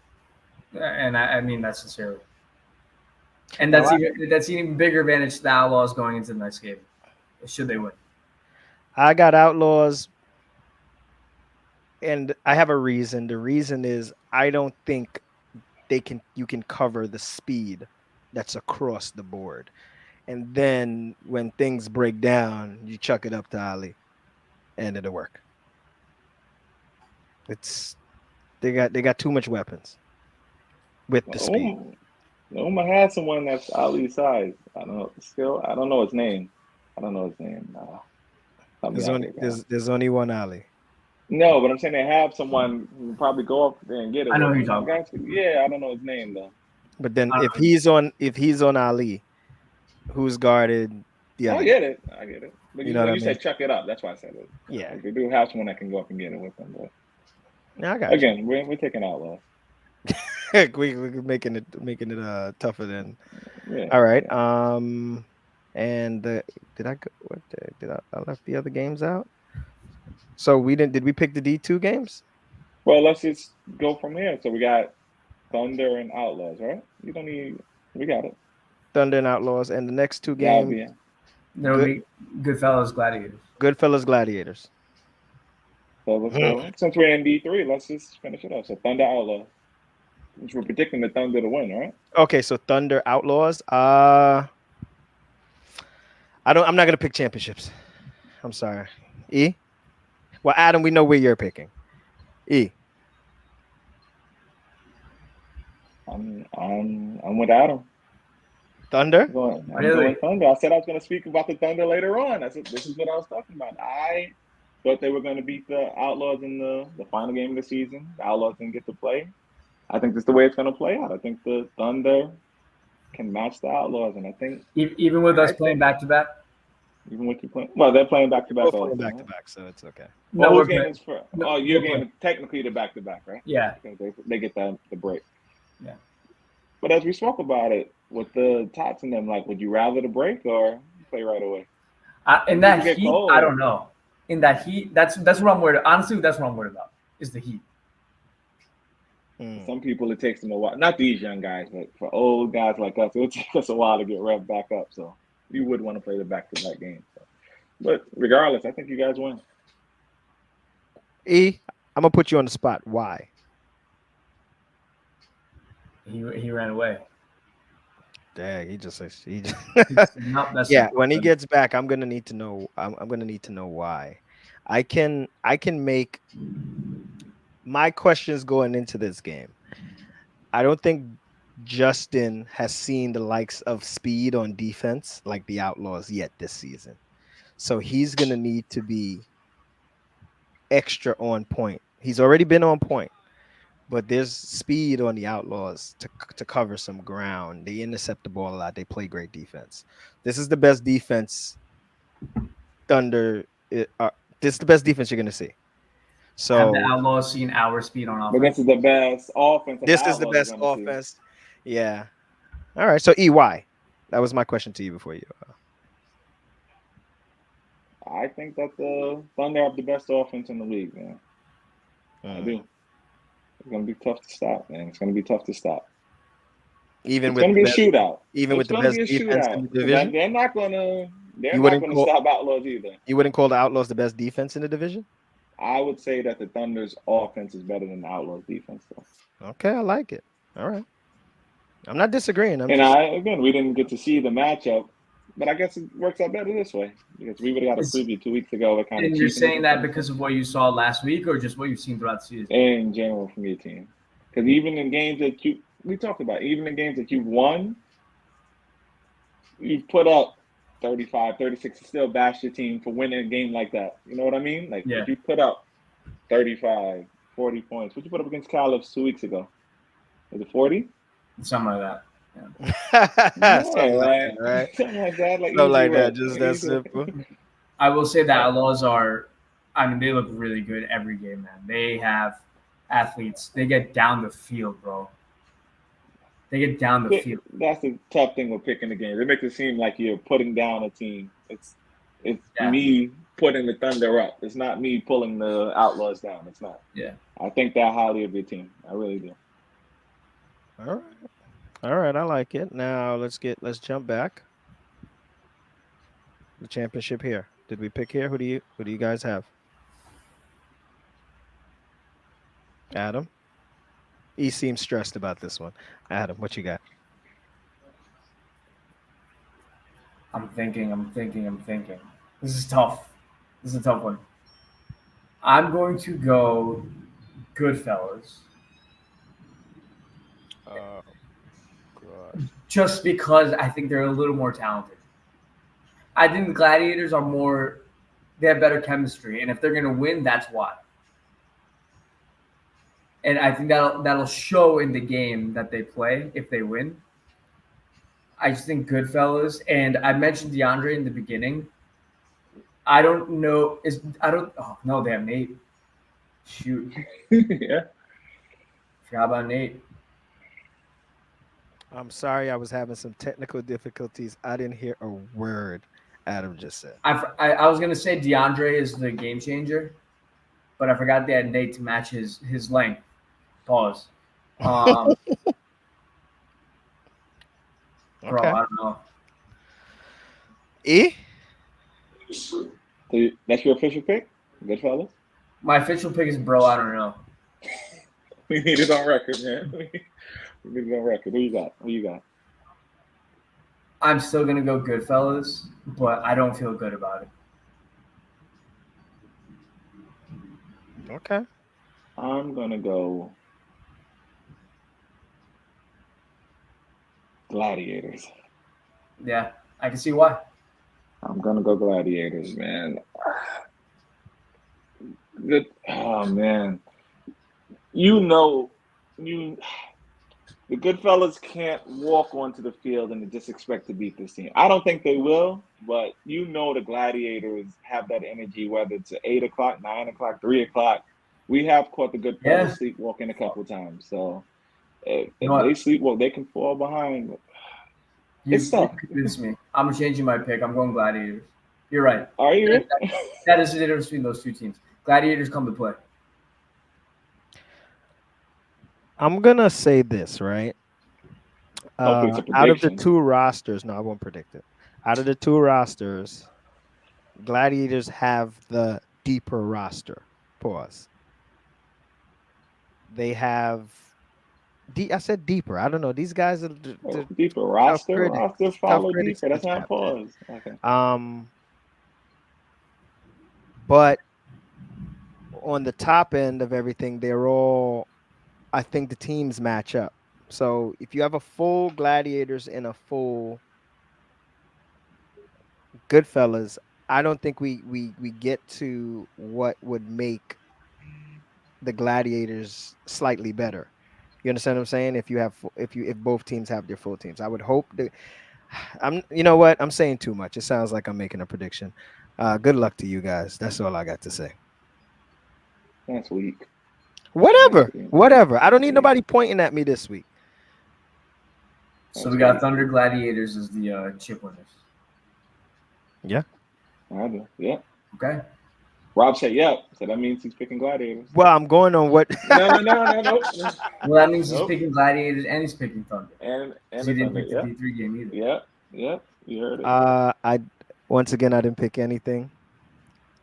Speaker 2: And I mean that sincerely. And that's an even bigger advantage to the Outlaws going into the next game, should they win.
Speaker 1: I got Outlaws, and I have a reason. The reason is I don't think you can cover the speed that's across the board. And then when things break down, you chuck it up to Ali, and it'll work. They got too much weapons with the speed.
Speaker 3: Uma had someone that's Ali's size. I don't know his name.
Speaker 1: There's only one Ali.
Speaker 3: No, but I'm saying they have someone who will probably go up there and get it.
Speaker 2: I know who you're talking about.
Speaker 3: Yeah, I don't know his name though.
Speaker 1: But then if he's on Ali, who's guarded the other?
Speaker 3: I get it. But
Speaker 1: you know what I mean?
Speaker 3: said chuck it up. That's why I said it.
Speaker 1: Yeah.
Speaker 3: They do have someone that can go up and get it with them. But
Speaker 1: I got
Speaker 3: again, we're taking Outlaws.
Speaker 1: we're making it tougher than.
Speaker 3: Yeah.
Speaker 1: All right. And did I left the other games out? So we didn't. Did we pick the D2 games?
Speaker 3: Well, let's just go from here. So we got Thunder and Outlaws, right? We got it.
Speaker 1: Thunder and Outlaws, and the next 2 games.
Speaker 2: Goodfellas Gladiators.
Speaker 1: Goodfellas Gladiators.
Speaker 3: So since we're in D3, let's just finish it up. So Thunder Outlaws, which we're predicting the Thunder to win, right?
Speaker 1: Okay, so Thunder Outlaws. I'm not gonna pick championships. I'm sorry. E. Well, Adam, we know where you're picking. E.
Speaker 3: I'm with Adam.
Speaker 1: Thunder?
Speaker 3: I'm going Thunder. I said I was going to speak about the Thunder later on. I said this is what I was talking about. I thought they were going to beat the Outlaws in the final game of the season. The Outlaws didn't get to play. I think this is the way it's going to play out. I think the Thunder can match the Outlaws, and I think
Speaker 2: even with us playing back to back.
Speaker 3: Even with you playing, well, they're playing back to back.
Speaker 1: Playing back to back, so it's okay.
Speaker 3: No, whose game is for? Oh, your game is technically the back to back, right?
Speaker 2: Yeah,
Speaker 3: they get the break.
Speaker 2: Yeah,
Speaker 3: but as we spoke about it with the Tots and them, like, would you rather the break or play right away?
Speaker 2: In that heat, I don't know. In that heat, that's what I'm worried. Honestly, that's what I'm worried about is the heat.
Speaker 3: Some people, it takes them a while. Not these young guys, but for old guys like us, it'll take us a while to get revved back up. So you would want to play the back-to-back game. So. But regardless, I think you guys win.
Speaker 1: E, I'm gonna put you on the spot. Why?
Speaker 2: He ran away.
Speaker 1: Dang, he just says he.
Speaker 2: Nope, that's
Speaker 1: Yeah,
Speaker 2: it.
Speaker 1: when he gets back, I'm gonna need to know. I'm gonna need to know why. I can make my questions going into this game. I don't think Justin has seen the likes of speed on defense like the Outlaws yet this season. So he's gonna need to be extra on point. He's already been on point, but there's speed on the Outlaws to cover some ground. They intercept the ball a lot. They play great defense. This is the best defense Thunder. This is the best defense you're gonna see.
Speaker 2: Have the
Speaker 1: So
Speaker 2: Outlaws seen our speed on
Speaker 3: But
Speaker 2: offense?
Speaker 3: this is the best offense. That
Speaker 1: this
Speaker 3: the
Speaker 1: is the
Speaker 3: Outlaws
Speaker 1: best
Speaker 3: are gonna see.
Speaker 1: offense. Yeah. All right. So EY. That was my question to you before you.
Speaker 3: I think that the Thunder have the best offense in the league, man. I do. It's gonna be tough to stop, man. It's gonna be tough to stop.
Speaker 1: Even
Speaker 3: It's
Speaker 1: with
Speaker 3: gonna be a
Speaker 1: best,
Speaker 3: shootout.
Speaker 1: even with
Speaker 3: It's
Speaker 1: the
Speaker 3: gonna
Speaker 1: best
Speaker 3: be a
Speaker 1: defense in
Speaker 3: shootout.
Speaker 1: the division,
Speaker 3: They're not gonna. They're
Speaker 1: You
Speaker 3: not
Speaker 1: wouldn't
Speaker 3: gonna
Speaker 1: call-
Speaker 3: stop Outlaws either.
Speaker 1: you wouldn't call the Outlaws the best defense in the division?
Speaker 3: I would say that the Thunder's offense is better than the Outlaws' defense, though.
Speaker 1: Okay, I like it. All right. I'm not disagreeing.
Speaker 3: We didn't get to see the matchup, but I guess it works out better this way because we would have got a preview 2 weeks ago. It kind of
Speaker 2: And you're saying that because of what you saw last week, or just what you've seen throughout the season?
Speaker 3: in general from your team, because even in games that we talked about, even in games that you've won, you've put up 35, 36 to still bash your team for winning a game like that. You know what I mean? Like
Speaker 2: Yeah.
Speaker 3: if you put up 35, 40 points, what you put up against Calip's 2 weeks ago? Was it 40?
Speaker 2: Something like that.
Speaker 1: Something like that, right?
Speaker 3: Something like that. Like
Speaker 1: Something like
Speaker 3: easy
Speaker 1: that.
Speaker 3: work.
Speaker 1: Just that
Speaker 3: Easy.
Speaker 1: simple.
Speaker 2: I will say that Outlaws are, I mean, they look really good every game, man. They have athletes. They get down the field, bro. They get down the field.
Speaker 3: That's the tough thing with picking the game. It makes it seem like you're putting down a team. It's
Speaker 2: Yeah.
Speaker 3: me putting the Thunder up. It's not me pulling the Outlaws down. It's not.
Speaker 2: Yeah.
Speaker 3: I think that highly of your team. I really do.
Speaker 1: All right. All right, I like it. Now let's jump back. The championship here. Did we pick here? Who do you guys have? Adam? He seems stressed about this one. Adam, what you got?
Speaker 2: I'm thinking. This is tough. This is a tough one. I'm going to go Goodfellas.
Speaker 1: Oh, God.
Speaker 2: Just because I think they're a little more talented. I think the Gladiators they have better chemistry, and if they're going to win, that's why. And I think that'll show in the game that they play if they win. I just think Goodfellas, and I mentioned DeAndre in the beginning. I don't know. Oh no, they have Nate. Shoot,
Speaker 3: Yeah.
Speaker 2: forgot about Nate.
Speaker 1: I'm sorry, I was having some technical difficulties. I didn't hear a word Adam just said.
Speaker 2: I was gonna say DeAndre is the game changer, but I forgot they had Nate to match his length. Pause. Bro,
Speaker 1: Okay.
Speaker 2: I don't know.
Speaker 1: E?
Speaker 3: So that's your official pick? Goodfellas?
Speaker 2: My official pick is bro. I don't know.
Speaker 3: We need it on record, man. We need it on record. Who you got?
Speaker 2: I'm still gonna go Goodfellas, but I don't feel good about it.
Speaker 1: Okay.
Speaker 3: I'm gonna go Gladiators.
Speaker 2: Yeah, I can see why.
Speaker 3: I'm gonna go Gladiators, man. Oh man, the Goodfellas can't walk onto the field and just expect to beat this team. I don't think they will, but the Gladiators have that energy, whether it's at 8 o'clock, 9 o'clock, 3 o'clock. We have caught the Goodfellas sleepwalking a couple times, so if they sleepwalk, they can fall behind. It's tough.
Speaker 2: Convinced me. I'm changing my pick. I'm going Gladiators. You're right.
Speaker 3: Are you?
Speaker 2: That is the difference between those two teams. Gladiators come to play.
Speaker 1: I'm gonna say this, right?
Speaker 3: Hopefully it's a
Speaker 1: Out of the
Speaker 3: prediction.
Speaker 1: two rosters, no, I won't predict it. Out of the two rosters, Gladiators have the deeper roster. Pause. They have I said deeper. I don't know. These guys are
Speaker 3: Oh, deeper
Speaker 1: tough
Speaker 3: roster, roster
Speaker 1: critics. Tough
Speaker 3: follow
Speaker 1: critics
Speaker 3: deeper.
Speaker 1: in the
Speaker 3: That's not
Speaker 1: chat, man.
Speaker 3: pause. Okay.
Speaker 1: But on the top end of everything, they're all. I think the teams match up. So if you have a full Gladiators and a full Goodfellas, I don't think we get to what would make the Gladiators slightly better. You understand what I'm saying? If you have if both teams have their full teams, I would hope that. You know what? I'm saying too much. It sounds like I'm making a prediction. Good luck to you guys. That's all I got to say.
Speaker 3: That's weak. That's
Speaker 1: Whatever,
Speaker 3: weak.
Speaker 1: whatever. I don't
Speaker 3: That's
Speaker 1: need
Speaker 3: weak.
Speaker 1: nobody pointing at me this week.
Speaker 2: So
Speaker 3: That's
Speaker 2: we got
Speaker 3: weak.
Speaker 2: Thunder Gladiators as the chip winners.
Speaker 1: Yeah.
Speaker 3: I do. Yeah.
Speaker 2: Okay.
Speaker 3: Rob said, "Yep." So that means he's picking Gladiators.
Speaker 1: Well, I'm going on what.
Speaker 3: No. Nope.
Speaker 2: Well, that means he's
Speaker 3: Nope.
Speaker 2: picking Gladiators and he's picking Thunder.
Speaker 3: And
Speaker 2: Because
Speaker 3: the
Speaker 2: he didn't
Speaker 3: Thunder.
Speaker 2: pick the
Speaker 3: Yep.
Speaker 2: D3 game either.
Speaker 3: Yep. You heard it.
Speaker 1: I once again I didn't pick anything.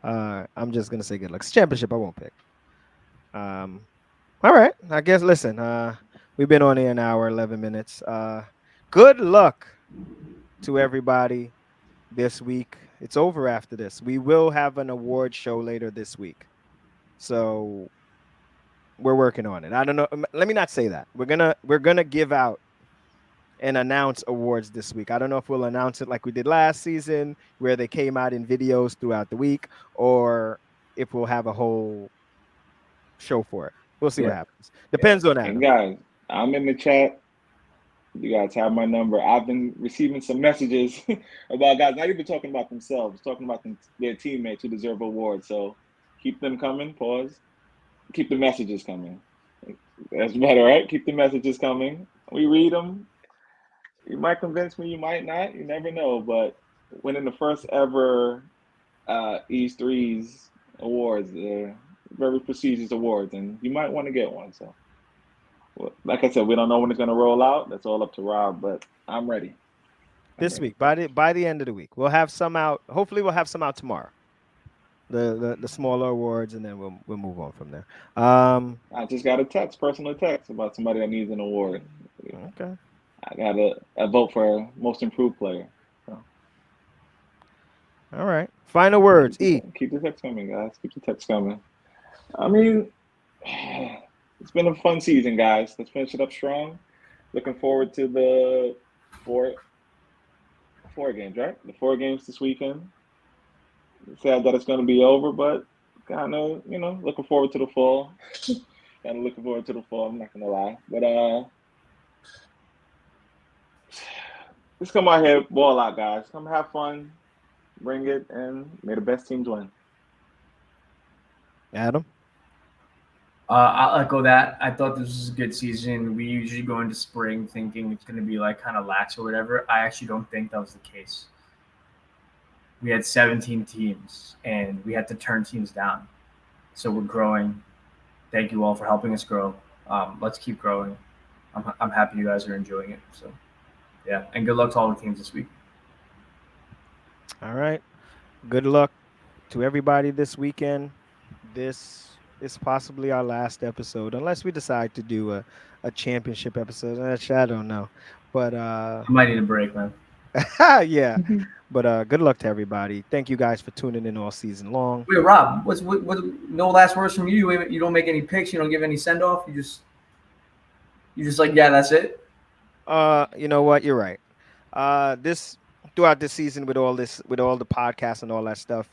Speaker 1: I'm just gonna say good luck. It's championship I won't pick. All right. I guess listen. We've been on here an hour, 11 minutes. Good luck to everybody this week. It's over after this. We will have an award show later this week. So we're working on it. I don't know. Let me not say that. We're gonna give out and announce awards this week. I don't know if we'll announce it like we did last season, where they came out in videos throughout the week, or if we'll have a whole show for it. We'll see what happens. Depends on
Speaker 3: And
Speaker 1: Adam.
Speaker 3: guys, I'm in the chat. You guys have my number. I've been receiving some messages about guys not even talking about themselves, talking about their teammates who deserve awards. So keep them coming. Pause. Keep the messages coming. That's better, right? Keep the messages coming. We read them. You might convince me, you might not. You never know. But winning the first ever East Threes awards, very prestigious awards, and you might want to get one. So, well, like I said, we don't know when it's going to roll out. That's all up to Rob, but I'm ready.
Speaker 1: This week, by the end of the week, we'll have some out. Hopefully, we'll have some out tomorrow. The smaller awards, and then we'll move on from there.
Speaker 3: I just got a personal text about somebody that needs an award.
Speaker 1: Okay.
Speaker 3: I got a vote for most improved player. So.
Speaker 1: All right. Final words.
Speaker 3: Keep the text coming, guys. Keep the text coming. I mean, it's been a fun season, guys. Let's finish it up strong. Looking forward to the four games, right? The 4 games this weekend. Sad that it's going to be over, but kind of, looking forward to the fall. Kind of looking forward to the fall. I'm not going to lie, but just come out here, ball out, guys. Come have fun, bring it, and may the best teams win.
Speaker 1: Adam?
Speaker 2: I'll echo that. I thought this was a good season. We usually go into spring thinking it's going to be like kind of lax or whatever. I actually don't think that was the case. We had 17 teams, and we had to turn teams down. So we're growing. Thank you all for helping us grow. Let's keep growing. I'm happy you guys are enjoying it. So, yeah, and good luck to all the teams this week.
Speaker 1: All right. Good luck to everybody this weekend. This is possibly our last episode, unless we decide to do a championship episode. I don't know. But
Speaker 2: I might need a break, man.
Speaker 1: yeah. But good luck to everybody. Thank you guys for tuning in all season long.
Speaker 2: Wait, Rob, what no last words from you? You don't make any picks, you don't give any send off, you just like, yeah, that's it.
Speaker 1: You know what? You're right. This throughout this season with all the podcasts and all that stuff,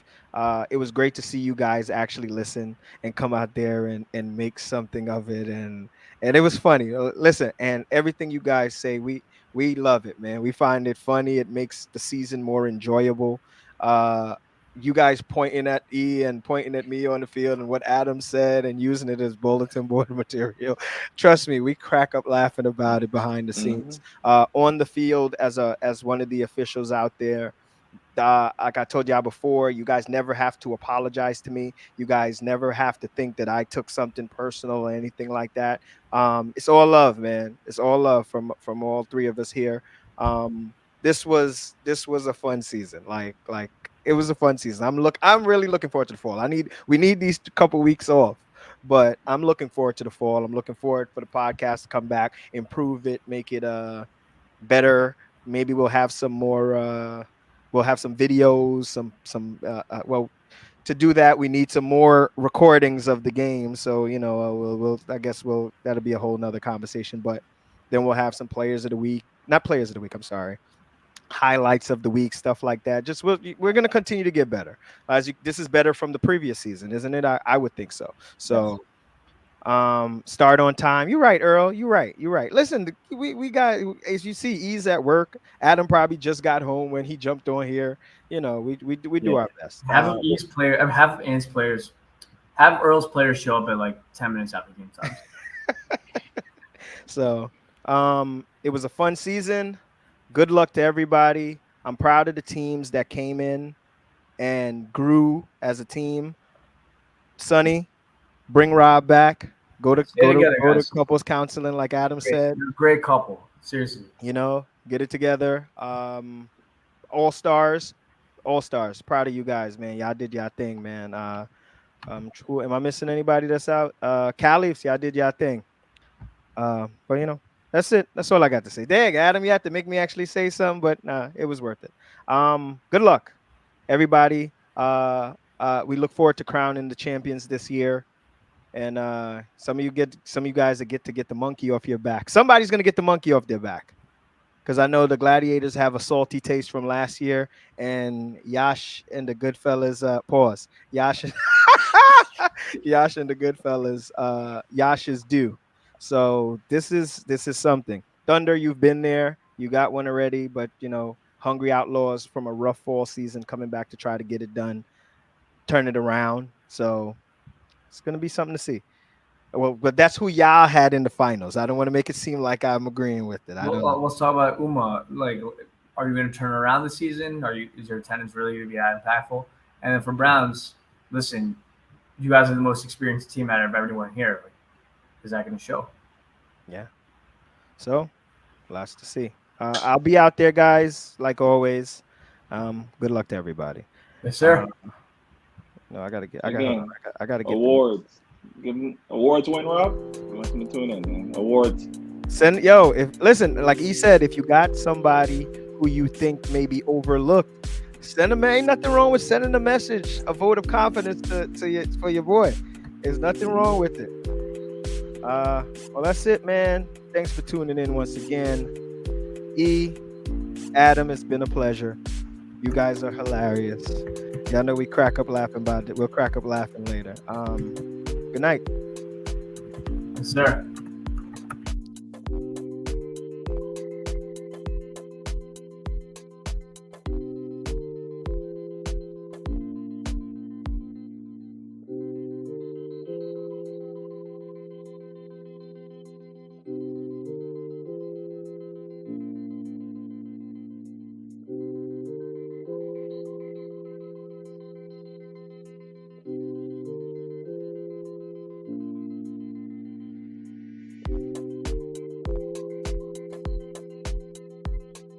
Speaker 1: it was great to see you guys actually listen and come out there and make something of it, and it was funny. Listen, and everything you guys say, we love it, man. We find it funny. It makes the season more enjoyable. You guys pointing at E and pointing at me on the field and what Adam said and using it as bulletin board material. Trust me, we crack up laughing about it behind the scenes. On the field, as one of the officials out there, like I told y'all before, you guys never have to apologize to me. You guys never have to think that I took something personal or anything like that. It's all love, man. It's all love from all three of us here. this was a fun season. Like it was a fun season. I'm really looking forward to the fall. We need these couple weeks off, but I'm looking forward to the fall. I'm looking forward for the podcast to come back, improve it, make it better. Maybe we'll have some more we'll have some videos, well, to do that we need some more recordings of the game. So, we'll I guess that'll be a whole nother conversation. But then we'll have some players of the week, not players of the week, I'm sorry, highlights of the week, stuff like that. Just we're going to continue to get better. This is better from the previous season, isn't it? I would think so. So start on time. You're right, Earl. You're right. Listen, we got, as you see, E's at work. Adam probably just got home when he jumped on here. We do our best.
Speaker 2: Have E's player, have Ant's players, have Earl's players show up at like 10 minutes after game time.
Speaker 1: So it was a fun season. Good luck to everybody. I'm proud of the teams that came in and grew as a team. Sonny, bring Rob back. Go to couples counseling, like Adam said.
Speaker 2: Great couple, seriously.
Speaker 1: Get it together. All stars. Proud of you guys, man. Y'all did y'all thing, man. Am I missing anybody that's out? Caliphs, y'all did y'all thing. But that's it. That's all I got to say. Dang, Adam, you have to make me actually say something, but nah, it was worth it. Good luck, everybody. We look forward to crowning the champions this year. And some of you guys that get the monkey off your back. Somebody's gonna get the monkey off their back. Because I know the Gladiators have a salty taste from last year, and Yash and the Goodfellas, Yash and the Goodfellas, Yash is due. So this is something. Thunder, you've been there. You got one already, but Hungry Outlaws from a rough fall season coming back to try to get it done, turn it around. So it's gonna be something to see. Well, but that's who y'all had in the finals. I don't want to make it seem like I'm agreeing with it.
Speaker 2: Let's talk about Uma. Like, are you going to turn around the season? Is your attendance really going to be that impactful? And then for Browns, listen, you guys are the most experienced team out of everyone here. Like, is that going to show?
Speaker 1: Yeah. So, lots to see. I'll be out there, guys, like always. Good luck to everybody.
Speaker 2: Yes, sir.
Speaker 1: No, I gotta get
Speaker 3: awards. Give them awards win, Rob. I want them to tune in, man. Awards.
Speaker 1: Listen, like he said, if you got somebody who you think may be overlooked, send them. Ain't nothing wrong with sending a message, a vote of confidence for your boy. There's nothing wrong with it. Well, that's it, man. Thanks for tuning in once again. Adam, it's been a pleasure. You guys are hilarious. Y'all know we crack up laughing about it. We'll crack up laughing later. Good night.
Speaker 2: Yes, sir.